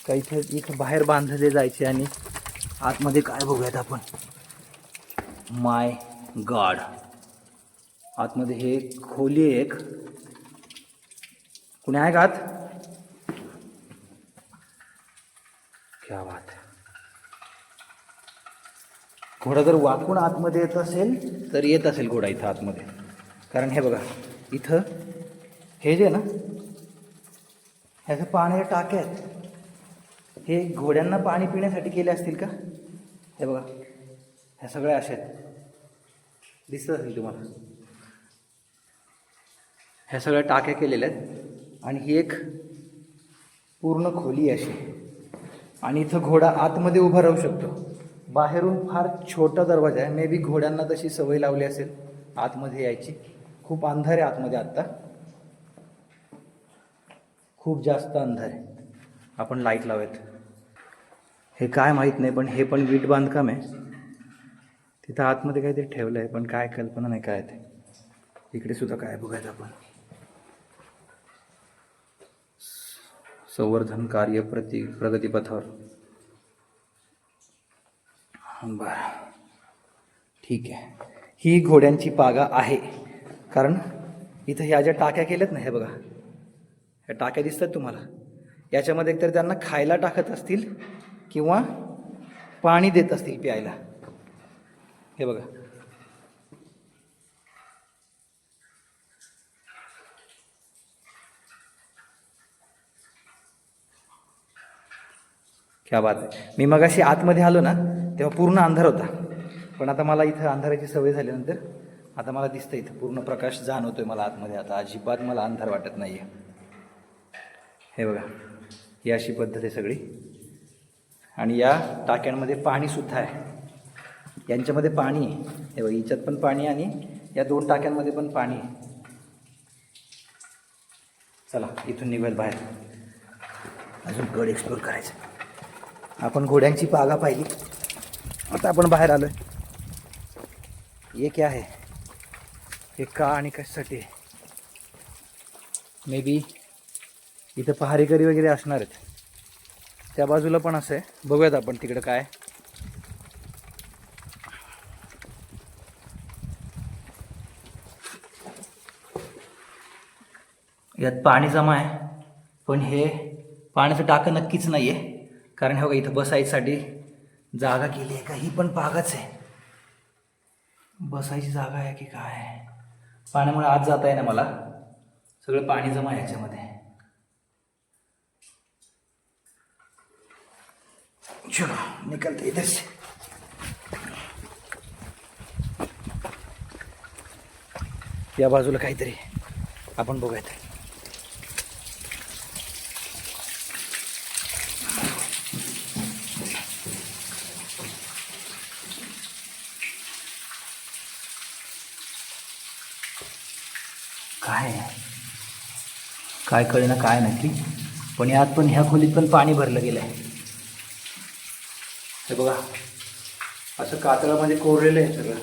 काही इथं बाहेर बांधले जायचे आणि आतमध्ये काय बघूयात आपण. माय गॉड, आतमध्ये हे खोली आहे एक. कुणी आहे का आत? क्या बात है. घोडा जर वाकून आतमध्ये येत असेल तर येत असेल घोडा इथं आतमध्ये, कारण हे बघा इथं हे जे ना ह्याचं पाण्याचे टाके आहेत. हे घोड्यांना पाणी पिण्यासाठी केले असतील का? हे बघा ह्या सगळ्या अशा आहेत, दिसत असेल तुम्हाला. ह्या सगळ्या टाक्या केलेल्या आहेत आणि ही एक पूर्ण खोली अशी. आणि इथं घोडा आतमध्ये उभा राहू शकतो. बाहेरून फार छोटा दरवाजा आहे, मे बी घोड्यांना तशी सवय लावली असेल आतमध्ये यायची. खूप अंधार आहे आतमध्ये आत्ता, खूप जास्त अंधार आहे. आपण लाईट लावूयात. हे काय माहीत नाही, पण हे पण वीट बांधकाम आहे. तिथं आतमध्ये काहीतरी ठेवलं आहे, पण काय कल्पना नाही काय ते. इकडे सुद्धा काय बघायचं आपण. संवर्धन कार्य प्रगतीपथावर. बरं, ठीक आहे. ही घोड्यांची पागा आहे, कारण इथं ह्या ज्या टाक्या केल्यात ना, हे बघा ह्या टाक्या दिसतात तुम्हाला. याच्यामध्ये एकतर त्यांना खायला टाकत असतील किंवा पाणी देत असतील प्यायला. हे बघा क्या बात आहे. मी मगाशी आतमध्ये आलो ना तेव्हा पूर्ण अंधार होता, पण आता मला इथं अंधाराची सवय झाल्यानंतर आता मला दिसतं इथं पूर्ण प्रकाश जाणवतोय मला आतमध्ये. आता अजिबात मला अंधार वाटत नाही आहे. हे बघा, ही अशी पद्धत आहे सगळी. आणि या टाक्यांमध्ये पाणीसुद्धा आहे, यांच्यामध्ये पाणी आहे. हे बघा, हिच्यात पण पाणी आणि या 2 टाक्यांमध्ये पण पाणी आहे. चला इथून निघूयात बाहेर, अजून गड एक्सप्लोर करायचं. आपण घोड्यांची बागा पाहिली, आता आपण बाहेर आलोय. हे क्या आहे, हे का आणि कशासाठी आहे? मे बी इथं पहारेकरी वगैरे असणार आहेत. त्या बाजूला पण असं आहे, बघूयात आपण तिकडं काय. यात पाणी जमा आहे, पण हे पाण्याचं टाकं नक्कीच नाही आहे, कारण हे बघा इथं बसायसाठी जागा केली आहे का? ही पण बागाच आहे, बसायची जागा आहे की काय? पाण्यामुळे आत जाता येईना मला, सगळं पाणी जमा आहे याच्यामध्ये. चलो निकलते इधर से. या बाजूला काहीतरी आपण बघूयात. काय कळेना काय नक्की, पण यात पण ह्या खोलीत पण पाणी भरलं गेलं आहे. हे बघा, असं कातळामध्ये कोरलेलं आहे सगळं.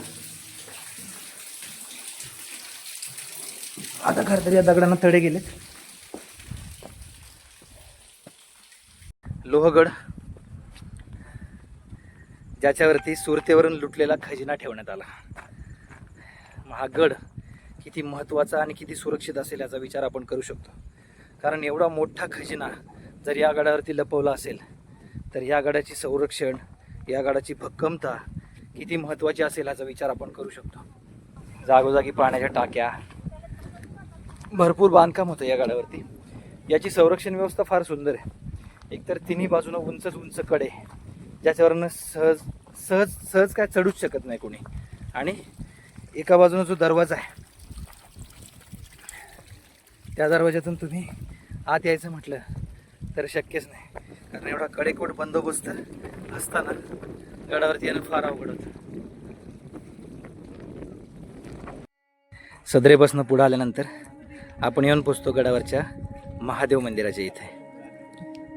आता खरं तर या दगडांना तडे गेलेत. लोहगड, ज्याच्यावरती सुरतेवरून लुटलेला खजिना ठेवण्यात आला. हा गड किती महत्त्वाचा आणि किती सुरक्षित असेल याचा विचार आपण करू शकतो. कारण एवढा मोठा खजिना जर या गडावरती लपवला असेल तर या गडाची संरक्षण, या गडाची भक्कमता किती महत्त्वाची असेल याचा विचार आपण करू शकतो. जागोजागी पाण्याच्या टाक्या, भरपूर बांधकाम होतं या गडावरती. याची संरक्षण व्यवस्था फार सुंदर आहे. एकतर तिन्ही बाजूनं उंचच उंच कडे, ज्याच्यावरनं सहज सहज सहज काय चढूच शकत नाही कोणी. आणि एका बाजूनं जो दरवाजा आहे, त्या दरवाज्यातून तुम्ही आत यायचं म्हटलं तर शक्यच नाही, कारण एवढा कडेकोट बंदोबस्त असताना गडावरती येणं फार अवघड होतं. सदरेपासून पुढे आल्यानंतर आपण येऊन पोचतो गडावरच्या महादेव मंदिराच्या इथे.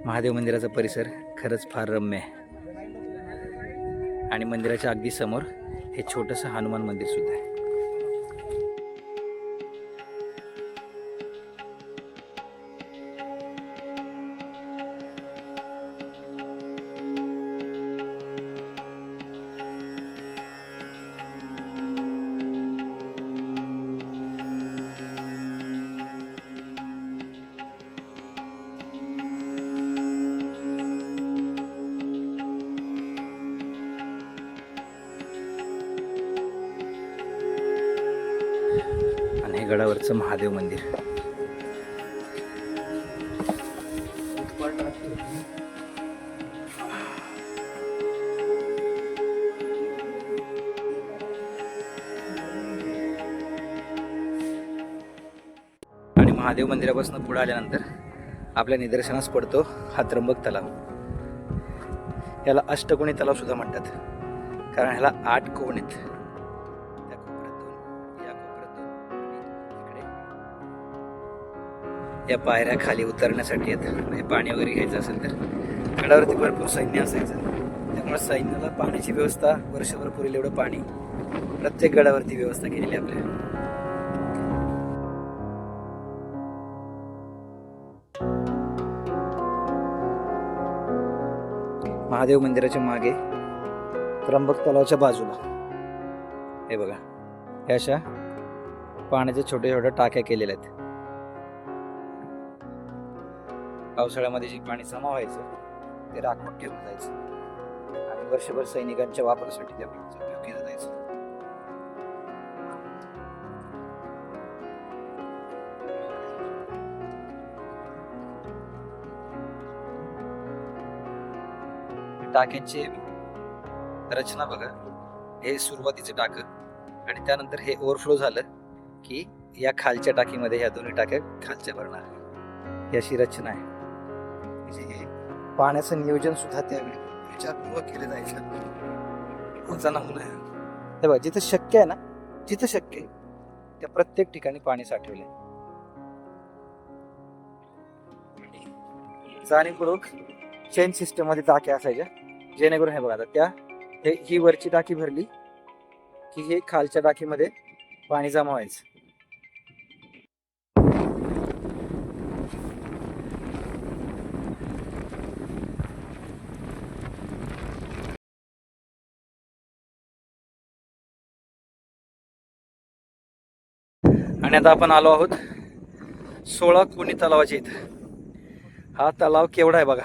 महादेव मंदिराचा परिसर खरंच फार रम्य आहे. आणि मंदिराच्या अगदी समोर हे छोटंसं हनुमान मंदिर सुद्धा आहे. आणि हे गडावरचं महादेव मंदिर. आणि महादेव मंदिरापासून पुढे आल्यानंतर आपल्या निदर्शनास पडतो हा त्र्यंबक तलाव. याला अष्टकोनी तलाव सुद्धा म्हणतात, कारण ह्याला 8 कोण आहेत. त्या कोपऱ्यातून, या कोपऱ्यातून आणि इकडे या पायऱ्या खाली उतरण्यासाठी आहेत. म्हणजे पाणी वगैरे घ्यायचं असेल तर गडावरती भरपूर सैन्य असायचं, त्यामुळे सैन्याला पाण्याची व्यवस्था वर्षभर पुरेल एवढं पाणी प्रत्येक गडावरती व्यवस्था केलेली आपल्या. महादेव मंदिराच्या मागे त्र्यंबक तलावाच्या बाजूला हे बघा, ह्या अशा पाण्याच्या छोट्या छोट्या टाक्या केलेल्या आहेत. पावसाळ्यामध्ये जे पाणी जमा व्हायचं ते राखून ठेवून जायचं आणि वर्षभर सैनिकांच्या वापरासाठी त्या पाण्याचा उपयोग केला जायचा. टाक्यांचे रचना बघा. हे सुरुवातीचं टाकं आणि त्यानंतर हे ओव्हरफ्लो झालं की या खालच्या टाकीमध्ये ह्या दोन्ही टाक्या खालच्या भरणार. ही अशी रचना आहे. म्हणजे हे पाण्याचं नियोजन सुद्धा त्यावेळी विचारपूर्वक केलं जायचं. होताना होऊ नये. हे बघा, जिथं शक्य आहे ना, जिथं शक्य आहे त्या प्रत्येक ठिकाणी पाणी साठवलंय. जाणीवपूर्वक चेन सिस्टम मध्ये टाक्या असायच्या, जेणेकरून हे बघा आता ही वरची टाकी भरली की हे खालच्या टाकीमध्ये पाणी जमा व्हायचं. आणि आता आपण आलो आहोत 16 कोणी तलावाच्या इथं. हा तलाव केवढा आहे बघा.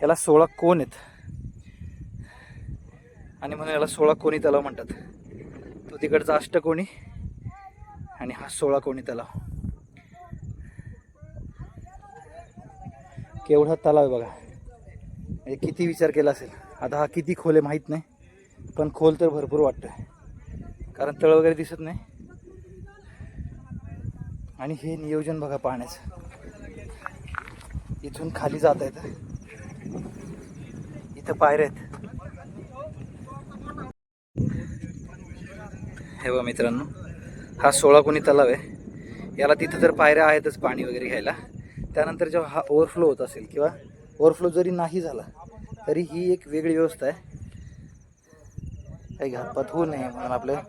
याला 16 कोण आहेत आणि म्हणून याला 16 कोणी तलाव म्हणतात. तो तिकडचा अष्टकोणी आणि हा 16 कोणी तलाव. केवढा तलाव आहे बघा. म्हणजे किती विचार केला असेल. आता हा किती खोल आहे माहीत नाही, पण खोल तर भरपूर वाटतोय, कारण तळ वगैरे दिसत नाही. आणि हे नियोजन बघा पाण्याचं. इथून खाली जात आहेत, इथं पायऱ्या आहेत. हे बघा मित्रांनो, हा 16 कोणी तलाव आहे. याला तिथं तर पायऱ्या आहेतच पाणी वगैरे घ्यायला. त्यानंतर जेव्हा हा ओव्हरफ्लो होत असेल किंवा ओव्हरफ्लो जरी नाही झाला तरी ही एक वेगळी व्यवस्था आहे. काही घातपात होऊ नये म्हणून आपलं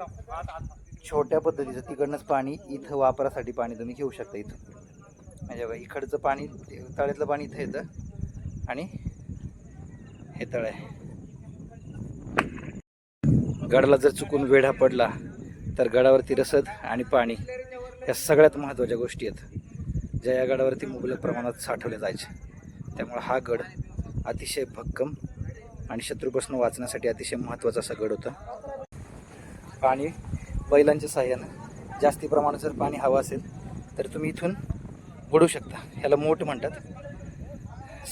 छोट्या पद्धतीचं तिकडनंच पाणी इथं वापरासाठी पाणी तुम्ही घेऊ शकता. इथून म्हणजे बघा, इकडचं पाणी तळ्यातलं पाणी इथं येतं आणि हे तळ आहे. गडाला जर चुकून वेढा पडला तर गडावरती रसद आणि पाणी या सगळ्यात महत्त्वाच्या गोष्टी आहेत, ज्या या गडावरती मुबलक प्रमाणात साठवल्या जायच्या. त्यामुळे हा गड अतिशय भक्कम आणि शत्रूपासून वाचण्यासाठी अतिशय महत्त्वाचा असा गड होता. पाणी बैलांच्या साह्यानं जास्ती प्रमाणात जर पाणी हवं असेल तर तुम्ही इथून बुडू शकता. ह्याला मोठ म्हणतात.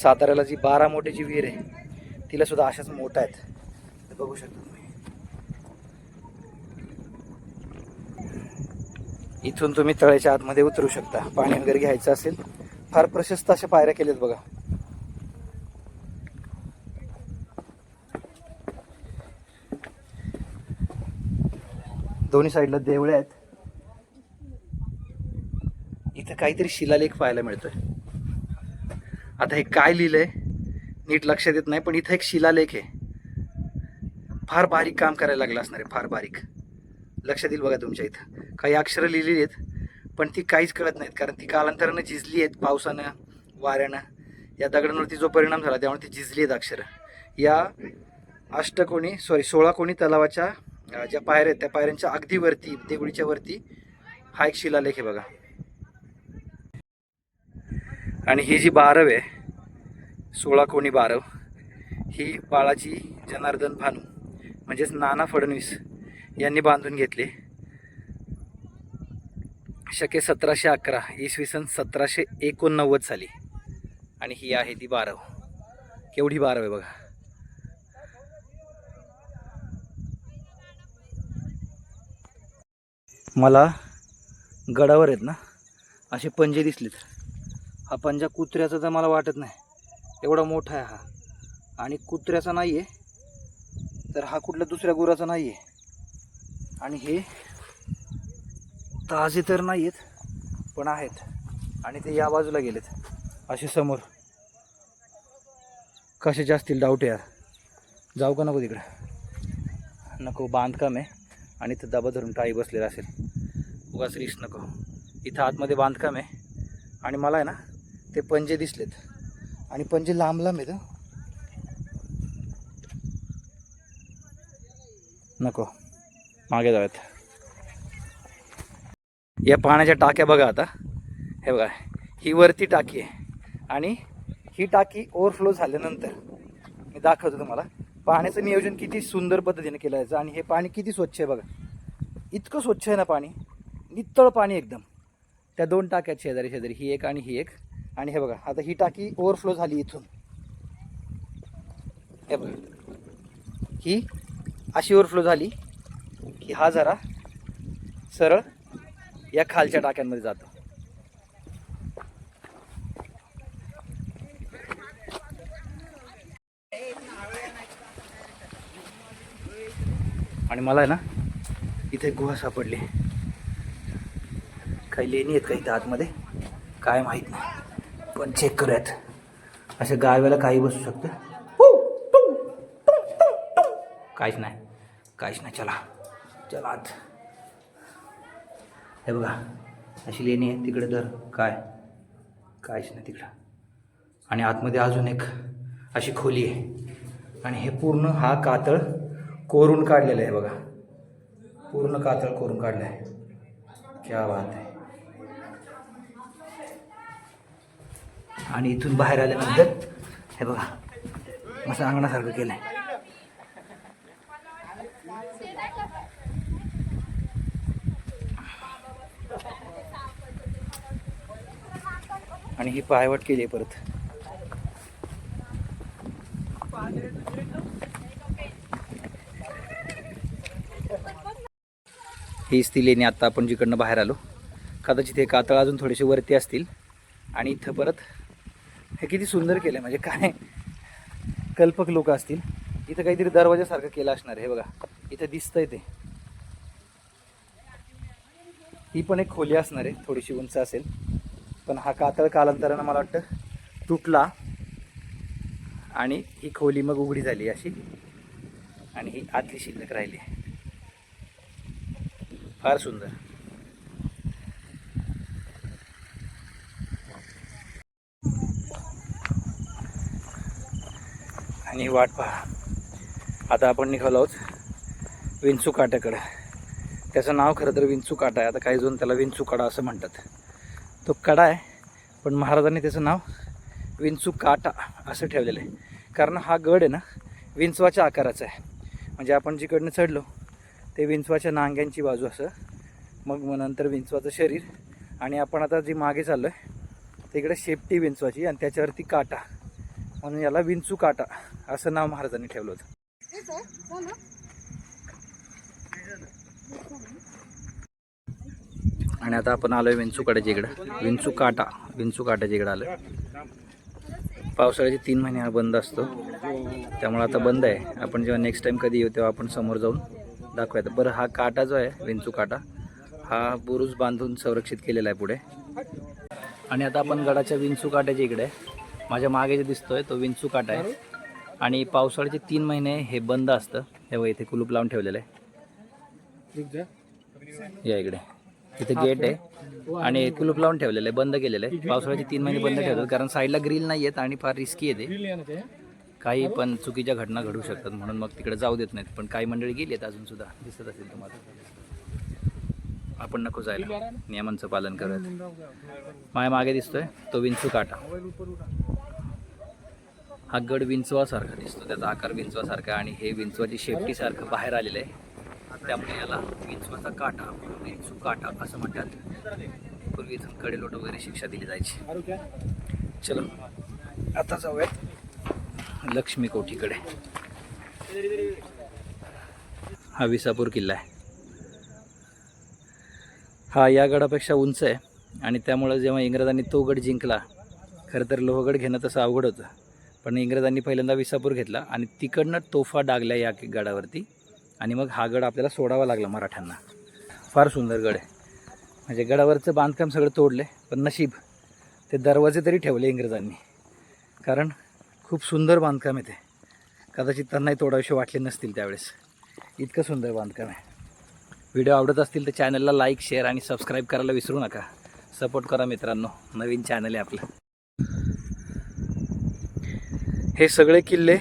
साताऱ्याला जी 12 मोठ्याची विहीर आहे तिला सुद्धा अशाच मोठ्या आहेत, ते बघू शकता तुम्ही. इथून तुम्ही तळ्याच्या आतमध्ये उतरू शकता. पाणी वगैरे घ्यायचं असेल, फार प्रशस्त अशा पायऱ्या केल्यात बघा. दोन्ही साईडला देवळे आहेत. इथं काहीतरी शिलालेख पाहायला मिळतोय. आता हे काय लिहिलंय नीट लक्षात येत नाही, पण इथं एक शिलालेख आहे. फार बारीक काम करायला लागलं असणार आहे, फार बारीक. लक्षात येईल बघा तुमच्या इथं. काही अक्षरं लिहिलेली आहेत पण ती काहीच कळत नाहीत, कारण ती कालांतरानं झिजली आहेत पावसानं, वाऱ्यानं. या दगडांवरती जो परिणाम झाला त्यामुळे ती झिजली आहेत अक्षरं. या 16 कोणी तलावाच्या ज्या पायऱ्या आहेत त्या पायऱ्यांच्या अगदी वरती, देवळीच्या वरती हा एक शिलालेख आहे बघा. आणि ही जी बारव आहे 16 कोणी बारव, ही बाळाजी जनार्दन भानू म्हणजेच नाना फडणवीस यांनी बांधून घेतली. शके 1711 इसवी सन 1789 साली. आणि ही आहे ती बारव. केवढी बारव आहे बघा. मला गडावर आहेत ना असे पंजे दिसलेत. हा पंजा कुत्र्याचा तर मला वाटत नाही, एवढा मोठा आहे हा. आणि कुत्र्याचा नाही आहे तर हा कुठल्या दुसऱ्या गुराचा नाही आहे. आणि हे ताजे तर नाही आहेत पण आहेत. आणि ते या बाजूला गेलेत असे समोर. कशाचे असतील डाऊट यार. जाऊ का नको तिकडे? नको, बांधकाम आहे आणि इथं दबा धरून टाळी बसलेला असेल. उगाच रिस्क नको. इथं आतमध्ये बांधकाम आहे आणि मला आहे ना ते पंजे दिसलेत आणि पंजे लांब लांब आहेत. नको, मागे जाऊयात. या पाण्याच्या टाक्या बघा. आता हे बघा, ही वरती टाकी आहे आणि ही टाकी ओव्हरफ्लो झाल्यानंतर मी दाखवतो तुम्हाला पाण्याचं नियोजन किती सुंदर पद्धतीने केलं जायचं. आणि हे पाणी किती स्वच्छ आहे बघा. इतकं स्वच्छ आहे ना पाणी, नितळ पाणी एकदम. त्या 2 टाक्या शेजारी शेजारी, ही एक आणि ही एक. आणि हे बघा, आता ही टाकी ओव्हरफ्लो झाली इथून. हे बघा, ही अशी ओव्हरफ्लो झाली की हा जरा सरळ या खालच्या टाक्यांमध्ये जातो. आणि मला आहे ना इथे गुहा सापडली. काही लेणी आहेत का इथं आतमध्ये काय माहीत नाही, पण चेक करूयात. अशा गारव्याला काही बसू शकतं. काहीच नाही, काहीच नाही. चला चला आत. हे बघा अशी लेणी आहे. तिकडे तर काहीच नाही तिकडं. आणि आतमध्ये अजून एक अशी खोली आहे. आणि हे पूर्ण हा कातळ कोरून काढलेलं आहे बघा. पूर्ण कातळ कोरून काढलं आहे. क्या बात आहे. आणि इथून बाहेर आल्यानंतर हे बघा मस्त अंगणासारखं केलं आहे. आणि ही पायवाट केली आहे परत. हीच ती लेणी आत्ता आपण जिकडनं बाहेर आलो. कदाचित हे कातळ अजून थोडेसे वरती असतील. आणि इथं परत हे किती सुंदर केलं आहे, म्हणजे काय कल्पक लोक असतील. इथं काहीतरी दरवाजासारखं केलं असणार. हे बघा इथं दिसतंय ते. ही पण एक खोली असणार आहे, थोडीशी उंच असेल. पण हा कातळ कालांतरानं मला वाटतं तुटला आणि ही खोली मग उघडी झाली अशी. आणि ही आतली शिल्लक राहिली. फार सुंदर. आणि वाट पहा, आता आपण निघालो आहोत विंचू काट्याकडे. त्याचं नाव खरं तर विंचू काटा आहे. आता काही जण त्याला विंचू कडा असं म्हणतात. तो कडा आहे, पण महाराजांनी त्याचं नाव विंचू काटा असं ठेवलेलं आहे. कारण हा गड आहे ना विंचवाच्या आकाराचा आहे. म्हणजे आपण जिकडनं चढलो ते विंचवाच्या नांग्यांची बाजू असं, मग नंतर विंचवाचं शरीर. आणि आपण आता जी मागे चाललो आहे तिकडे शेपटी विंचवाची आणि त्याच्यावरती काटा, म्हणून याला विंचू काटा असं नाव महाराजांनी ठेवलं होतं. आणि आता आपण आलोय विंचू काट्याच्या इकडं. विंचू काट्याच्या इकडं आलोय. पावसाळ्याचे 3 महिने हा बंद असतो, त्यामुळे आता बंद आहे. आपण जेव्हा नेक्स्ट टाइम कधी येऊ तेव्हा आपण समोर जाऊन दाखवूयात. बरं, हा काटा जो आहे विंचू काटा हा बुरुज बांधून संरक्षित केलेला आहे पुढे. आणि आता आपण गडाच्या विंचू काट्याच्या इकडे आहे. माझ्या मागे जे दिसतोय तो विंचू काटा आहे. आणि पावसाळ्याचे 3 महिने हे बंद असतं. तेव्हा इथे कुलूप लावून ठेवलेलं आहे. या इकडे इथे गेट आहे आणि कुलूप लावून ठेवलेलं आहे, बंद केलेलं आहे. पावसाळ्याचे 3 महिने बंद ठेवतात कारण साईडला ग्रिल नाही आहेत आणि फार रिस्की आहे. काही पण चुकीच्या घटना घडू शकतात, म्हणून मग तिकडे जाऊ देत नाहीत. पण काही मंडळी गेली आहेत अजून सुद्धा, दिसत असेल तुम्हाला. आपण नको जायला, नियमांचं पालन करत. माझ्या मागे दिसतोय तो विंचू काटा. हा गड विंचवासारखा दिसतो, त्याचा आकार विंचवासारखा. आणि हे विंचवाची शेपटीसारखं बाहेर आलेलं आहे, त्यामुळे याला विंचवाचा काटा, विंचू काटा असं म्हणतात. पूर्वी इथून कडेलोट वगैरे शिक्षा दिली जायची. चलो आता जाऊयात लक्ष्मी कोठीकडे. हा विसापूर किल्ला आहे. हा या गडापेक्षा उंच आहे आणि त्यामुळं जेव्हा इंग्रजांनी तो गड जिंकला, खरं तर लोहगड घेणं तसं अवघड होतं. पण इंग्रजांनी पहिल्यांदा विसापूर घेतला आणि तिकडनं तोफा डागल्या या गडावरती. आणि मग हा गड आपल्याला सोडावा लागला मराठ्यांना. फार सुंदर गड आहे. म्हणजे गडावरचं बांधकाम सगळं तोडले, पण नशीब ते दरवाजे तरी ठेवले इंग्रजांनी, कारण खूप सुंदर बांधकाम आहे ते. कदाचित त्यांनाही तोडाविषयी वाटले नसतील त्यावेळेस. इतकं सुंदर बांधकाम आहे. व्हिडिओ आवडत असतील तर चॅनलला लाईक, शेअर आणि सबस्क्राईब करायला विसरू नका. सपोर्ट करा मित्रांनो, नवीन चॅनल आहे आपलं. हे सगळे किल्ले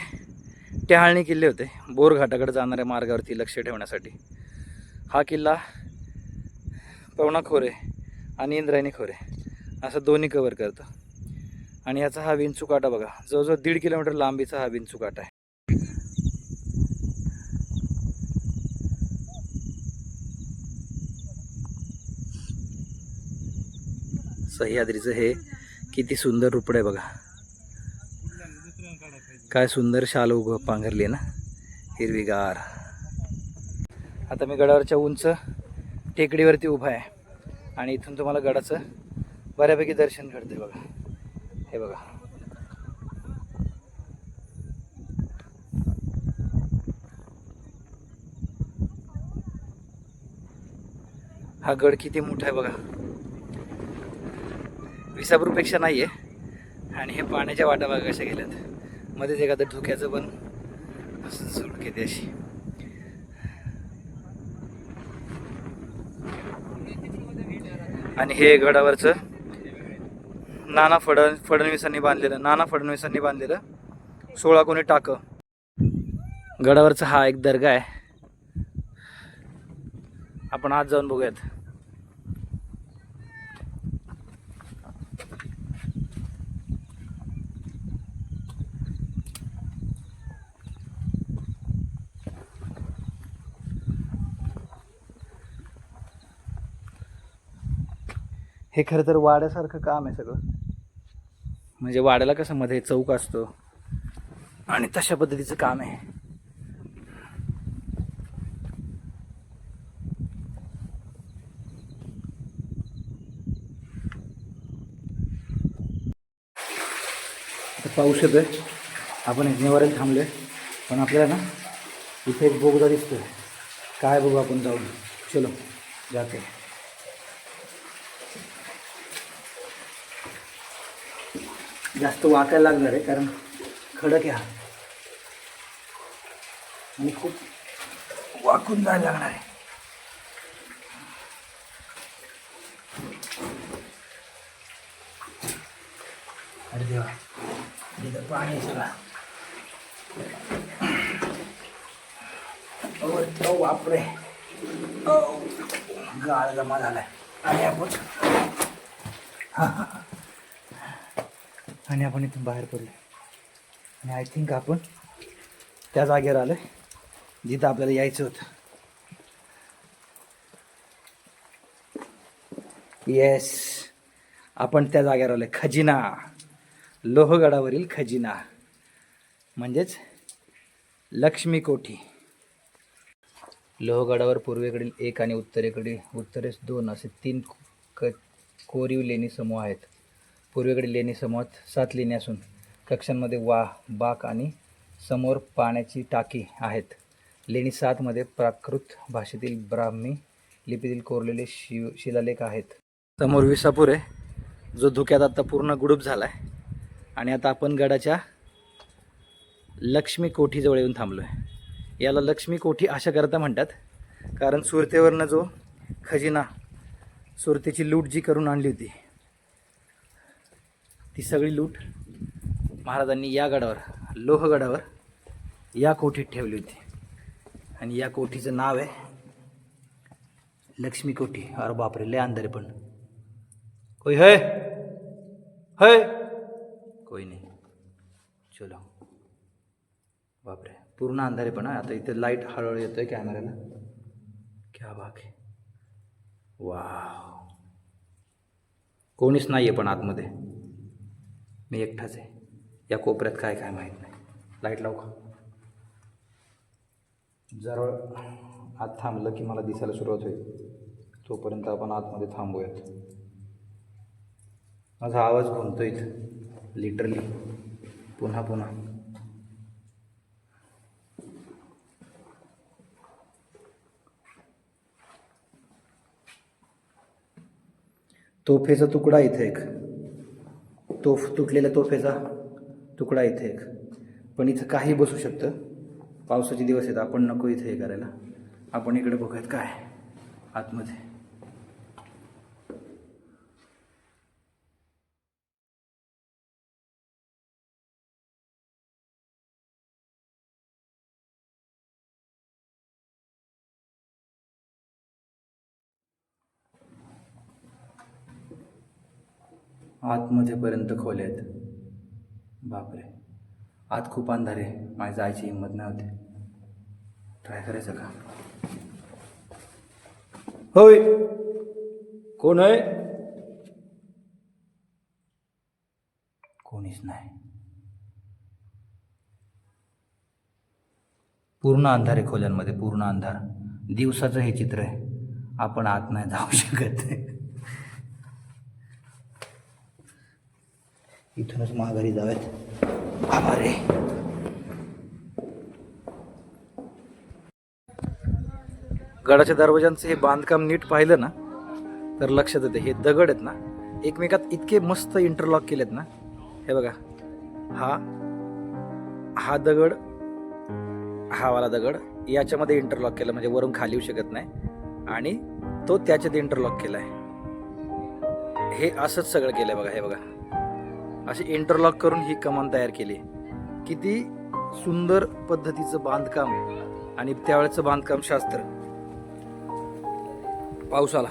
टहाळणी किल्ले होते, बोरघाटाकडे जाणाऱ्या मार्गावरती लक्ष ठेवण्यासाठी. हा किल्ला पवना खोरे आणि इंद्रायणी खोरे असं दोन्ही कव्हर करतो. आणि याचा हा विंचू काटा बघा, जवळजवळ 1.5 किलोमीटर लांबीचा हा विंचू काटा आहे. सह्याद्रीचं हे किती सुंदर रूपड आहे बघा. काय सुंदर शाल उभं पांघरली ना, हिरवीगार. आता मी गडावरच्या उंच टेकडीवरती उभा आहे आणि इथून तुम्हाला गडाचं बऱ्यापैकी दर्शन घडते बघा. हे बघा, हा गड किती मोठा आहे बघा. विसापूरपेक्षा नाही आहे. आणि हे पाण्याच्या वाटा बघा कशा गेल्यात. मध्येच एखादं धुक्याचं पण असं सुटक येते अशी. आणि हे गडावरचं फडणवीसांनी बांधलेलं 16 कोणी टाकं. गडावरचा हा एक दर्गा आहे. आपण आज जाऊन बघूयात. हे खरं तर वाड्यासारखं काम आहे सगळं. म्हणजे वाड्याला कसं मध्ये चौक असतो आणि तशा पद्धतीचं काम आहे. पाऊस येतोय. आपण एक निवाऱ्याला थांबलोय, पण आपल्याला ना इथे एक बोगदा दिसतोय. काय बघू आपण जाऊन. चलो जाते. जास्त वाकायला लागणार आहे कारण खडक आहे हा आणि खूप वाकून जायला लागणार आहे. अरे देवा, इथं पाणी सगळा. ओ बापरे, गाळ जमा झालाय. आणि आपण इथून बाहेर पडलो. आणि आय थिंक आपण त्या जागेवर आलोय जिथं आपल्याला यायचं होतं. येस, आपण त्या जागेवर आलोय. खजिना, लोहगडावरील खजिना म्हणजेच लक्ष्मी कोठी. लोहगडावर पूर्वेकडील 1 आणि उत्तरेस 2 असे 3 कोरीव लेणी समूह आहेत. पूर्वेकडील लेणी समूहात 7 लेणी असून कक्षांमध्ये बाक आणि समोर पाण्याची टाकी आहेत. लेणी 7 मध्ये प्राकृत भाषेतील ब्राह्मी लिपीतील कोरलेले शिलालेख आहेत. समोर विसापूर आहे जो धुक्यात आता पूर्ण गुडूप झाला आहे. आणि आता आपण गडाच्या लक्ष्मी कोठीजवळ येऊन थांबलो आहे. याला लक्ष्मी कोठी अशा करता म्हणतात कारण सुरतेवरनं जो खजिना, सुरतेची लूट जी करून आणली होती ती सगळी लूट महाराजांनी या गडावर, लोहगडावर या कोठीत ठेवली होती. आणि या कोठीचं नाव आहे लक्ष्मी कोठी. अरे बापरे, लय अंधारे. पण कोई है? कोई नहीं. चलो. बापरे, पूर्ण अंधारे पण आहे. आता इथे लाईट हळूहळू येतोय कॅमेऱ्याला. क्या बात आहे. वाव, कोणीच नाही आहे पण आतमध्ये. मी एकटाच आहे. या कोपऱ्यात काय काय माहीत नाही. लाईट लावू का? जरा आत थांबलं की मला दिसायला सुरुवात होईल. तोपर्यंत आपण आतमध्ये थांबूयात. माझा आवाज घुमतोय इथं लिटरली पुन्हा पुन्हा. तोफेचा तुकडा इथे एक, तुटलेल्या तोफेचा तुकडा इथे एक. पण इथं काही बसू शकतं. पावसाचे दिवस आहेत, आपण नको इथे हे करायला. आपण इकडे बघूयात काय आतमध्ये. आतमध्ये पर्यंत खोल्या आहेत. बापरे, आत खूप अंधार आहे. माझी जायची हिंमत नाही होते. ट्राय करायचं का? होय, कोण आहे? कोणीच नाही. पूर्ण अंधार आहे खोल्यांमध्ये, पूर्ण अंधार. दिवसाचं हे चित्र आहे, आपण आत नाही जाऊ शकत. इथूनच माघारी जाऊयात. अरे गडाच्या दरवाजांचं हे बांधकाम नीट पाहिलं ना तर लक्षात येते, हे दगड आहेत ना एकमेकात इतके मस्त इंटरलॉक केलेत ना. हे बघा, हा दगड, हा वाला दगड याच्यामध्ये इंटरलॉक केलं, म्हणजे वरून खाली येऊ शकत नाही, आणि तो त्याच्यात इंटरलॉक केलाय. हे असंच सगळं केलंय बघा. हे बघा, असे इंटरलॉक करून ही कमान तयार केली. किती सुंदर पद्धतीचं बांधकाम आणि त्यावेळेचं बांधकाम शास्त्र. पाऊस आला.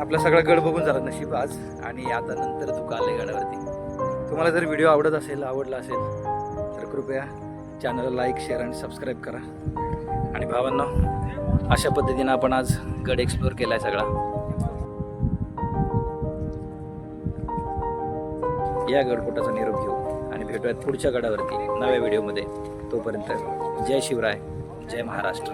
आपला सगळा गड बघून झाला नशीब आज, आणि आता नंतर तू आले गडावरती. तुम्हाला जर व्हिडिओ आवडला असेल तर कृपया चॅनलला लाईक, शेअर आणि सबस्क्राईब करा. आणि भावांनो, अशा पद्धतीनं आपण आज गड एक्सप्लोअर केलाय सगळा. या गडकोटाचा निरोप घेऊ आणि भेटूयात पुढच्या गडावरती नव्या व्हिडिओमध्ये. तोपर्यंत जय शिवराय, जय महाराष्ट्र.